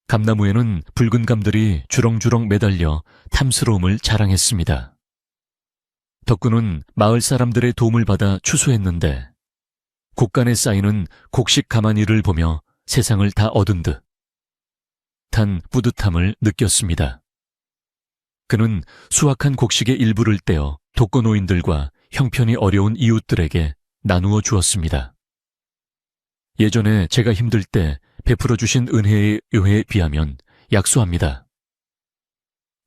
감나무에는 붉은 감들이 주렁주렁 매달려 탐스러움을 자랑했습니다. 덕구는 마을 사람들의 도움을 받아 추수했는데 곡간에 쌓이는 곡식 가마니를 보며 세상을 다 얻은 듯한 뿌듯함을 느꼈습니다. 그는 수확한 곡식의 일부를 떼어 독거노인들과 형편이 어려운 이웃들에게 나누어 주었습니다. 예전에 제가 힘들 때 베풀어 주신 은혜의 의회에 비하면 약수합니다.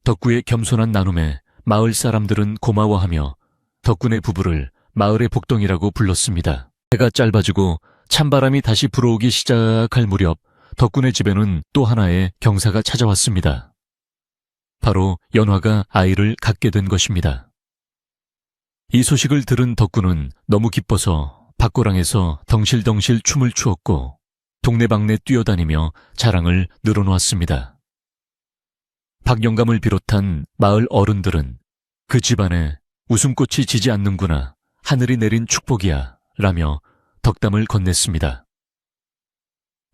덕구의 겸손한 나눔에 마을 사람들은 고마워하며 덕구네 부부를 마을의 복덩이라고 불렀습니다. 해가 짧아지고 찬바람이 다시 불어오기 시작할 무렵 덕구네 집에는 또 하나의 경사가 찾아왔습니다. 바로 연화가 아이를 갖게 된 것입니다. 이 소식을 들은 덕구는 너무 기뻐서 밭고랑에서 덩실덩실 춤을 추었고 동네방네 뛰어다니며 자랑을 늘어놓았습니다. 박영감을 비롯한 마을 어른들은 그 집안에 웃음꽃이 지지 않는구나, 하늘이 내린 축복이야 라며 덕담을 건넸습니다.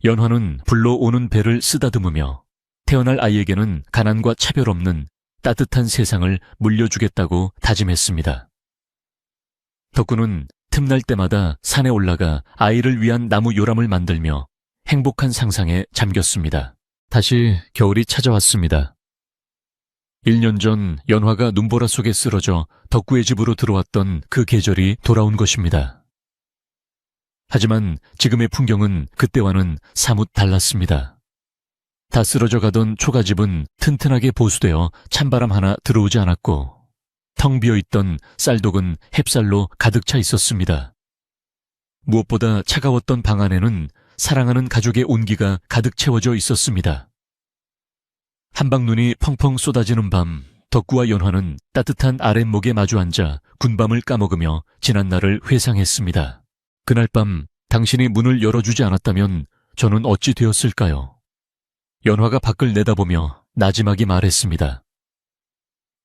연화는 불러 오는 배를 쓰다듬으며 태어날 아이에게는 가난과 차별 없는 따뜻한 세상을 물려주겠다고 다짐했습니다. 덕구는 틈날 때마다 산에 올라가 아이를 위한 나무 요람을 만들며 행복한 상상에 잠겼습니다. 다시 겨울이 찾아왔습니다. 1년 전 연화가 눈보라 속에 쓰러져 덕구의 집으로 들어왔던 그 계절이 돌아온 것입니다. 하지만 지금의 풍경은 그때와는 사뭇 달랐습니다. 다 쓰러져 가던 초가집은 튼튼하게 보수되어 찬바람 하나 들어오지 않았고 텅 비어있던 쌀독은 햅쌀로 가득 차 있었습니다. 무엇보다 차가웠던 방 안에는 사랑하는 가족의 온기가 가득 채워져 있었습니다. 한방눈이 펑펑 쏟아지는 밤, 덕구와 연화는 따뜻한 아랫목에 마주 앉아 군밤을 까먹으며 지난 날을 회상했습니다. 그날 밤 당신이 문을 열어주지 않았다면 저는 어찌 되었을까요? 연화가 밖을 내다보며 나지막이 말했습니다.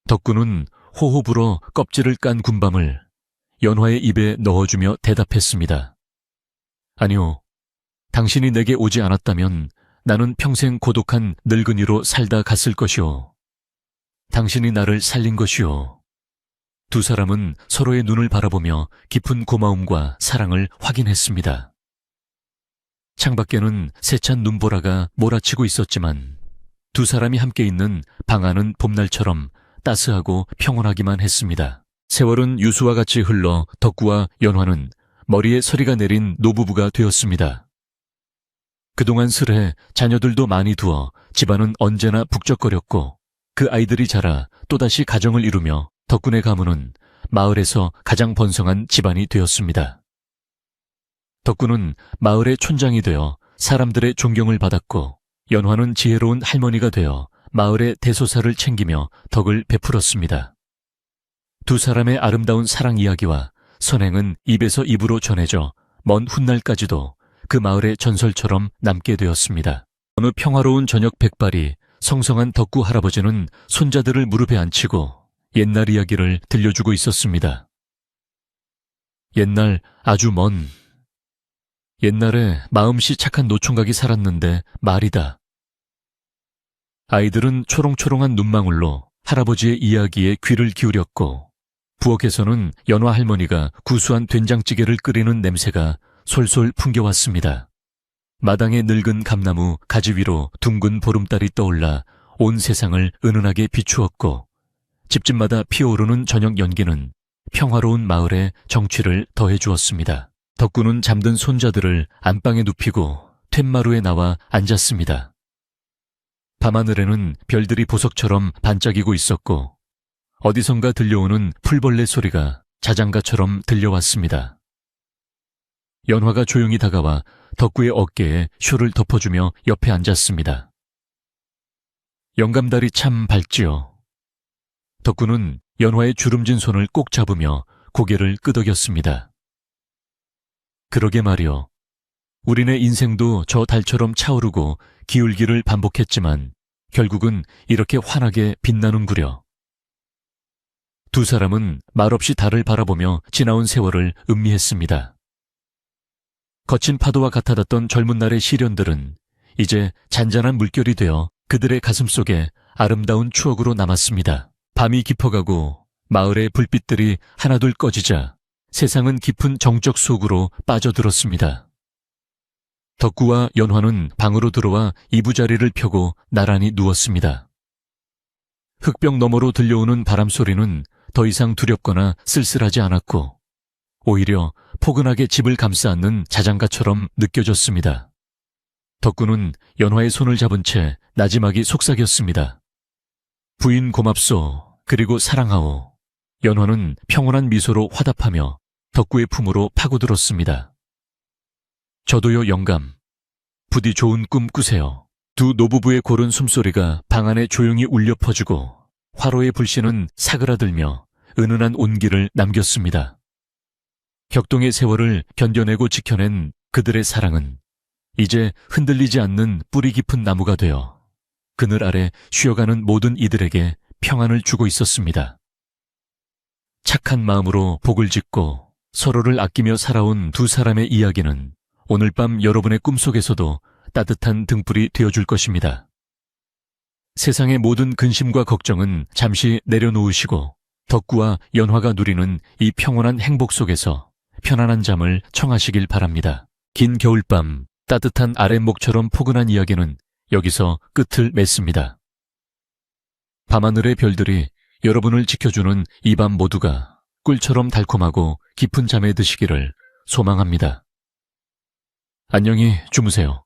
덕구는 호호 불어 껍질을 깐 군밤을 연화의 입에 넣어주며 대답했습니다. 아니요, 당신이 내게 오지 않았다면 나는 평생 고독한 늙은이로 살다 갔을 것이오. 당신이 나를 살린 것이오. 두 사람은 서로의 눈을 바라보며 깊은 고마움과 사랑을 확인했습니다. 창밖에는 세찬 눈보라가 몰아치고 있었지만 두 사람이 함께 있는 방 안은 봄날처럼 따스하고 평온하기만 했습니다. 세월은 유수와 같이 흘러 덕구와 연화는 머리에 서리가 내린 노부부가 되었습니다. 그동안 슬해 자녀들도 많이 두어 집안은 언제나 북적거렸고 그 아이들이 자라 또다시 가정을 이루며 덕군의 가문은 마을에서 가장 번성한 집안이 되었습니다. 덕군은 마을의 촌장이 되어 사람들의 존경을 받았고 연화는 지혜로운 할머니가 되어 마을의 대소사를 챙기며 덕을 베풀었습니다. 두 사람의 아름다운 사랑 이야기와 선행은 입에서 입으로 전해져 먼 훗날까지도 그 마을의 전설처럼 남게 되었습니다. 어느 평화로운 저녁 백발이 성성한 덕구 할아버지는 손자들을 무릎에 앉히고 옛날 이야기를 들려주고 있었습니다. 옛날 아주 먼 옛날에 마음씨 착한 노총각이 살았는데 말이다. 아이들은 초롱초롱한 눈망울로 할아버지의 이야기에 귀를 기울였고 부엌에서는 연화 할머니가 구수한 된장찌개를 끓이는 냄새가 솔솔 풍겨왔습니다. 마당의 늙은 감나무 가지 위로 둥근 보름달이 떠올라 온 세상을 은은하게 비추었고 집집마다 피어오르는 저녁 연기는 평화로운 마을에 정취를 더해주었습니다. 덕구는 잠든 손자들을 안방에 눕히고 툇마루에 나와 앉았습니다. 밤하늘에는 별들이 보석처럼 반짝이고 있었고 어디선가 들려오는 풀벌레 소리가 자장가처럼 들려왔습니다. 연화가 조용히 다가와 덕구의 어깨에 쇼를 덮어주며 옆에 앉았습니다. 영감달이 참 밝지요. 덕구는 연화의 주름진 손을 꼭 잡으며 고개를 끄덕였습니다. 그러게 말이요. 우리네 인생도 저 달처럼 차오르고 기울기를 반복했지만 결국은 이렇게 환하게 빛나는구려. 두 사람은 말없이 달을 바라보며 지나온 세월을 음미했습니다. 거친 파도와 같아졌던 젊은 날의 시련들은 이제 잔잔한 물결이 되어 그들의 가슴 속에 아름다운 추억으로 남았습니다. 밤이 깊어가고 마을의 불빛들이 하나둘 꺼지자 세상은 깊은 정적 속으로 빠져들었습니다. 덕구와 연화는 방으로 들어와 이부자리를 펴고 나란히 누웠습니다. 흙벽 너머로 들려오는 바람소리는 더 이상 두렵거나 쓸쓸하지 않았고 오히려 포근하게 집을 감싸안는 자장가처럼 느껴졌습니다. 덕구는 연화의 손을 잡은 채 나지막이 속삭였습니다. 부인 고맙소, 그리고 사랑하오. 연화는 평온한 미소로 화답하며 덕구의 품으로 파고들었습니다. 저도요 영감. 부디 좋은 꿈 꾸세요. 두 노부부의 고른 숨소리가 방 안에 조용히 울려 퍼지고 화로의 불씨는 사그라들며 은은한 온기를 남겼습니다. 격동의 세월을 견뎌내고 지켜낸 그들의 사랑은 이제 흔들리지 않는 뿌리 깊은 나무가 되어 그늘 아래 쉬어가는 모든 이들에게 평안을 주고 있었습니다. 착한 마음으로 복을 짓고 서로를 아끼며 살아온 두 사람의 이야기는 오늘 밤 여러분의 꿈속에서도 따뜻한 등불이 되어줄 것입니다. 세상의 모든 근심과 걱정은 잠시 내려놓으시고 덕구와 연화가 누리는 이 평온한 행복 속에서 편안한 잠을 청하시길 바랍니다. 긴 겨울밤, 따뜻한 아랫목처럼 포근한 이야기는 여기서 끝을 맺습니다. 밤하늘의 별들이 여러분을 지켜주는 이 밤 모두가 꿀처럼 달콤하고 깊은 잠에 드시기를 소망합니다. 안녕히 주무세요.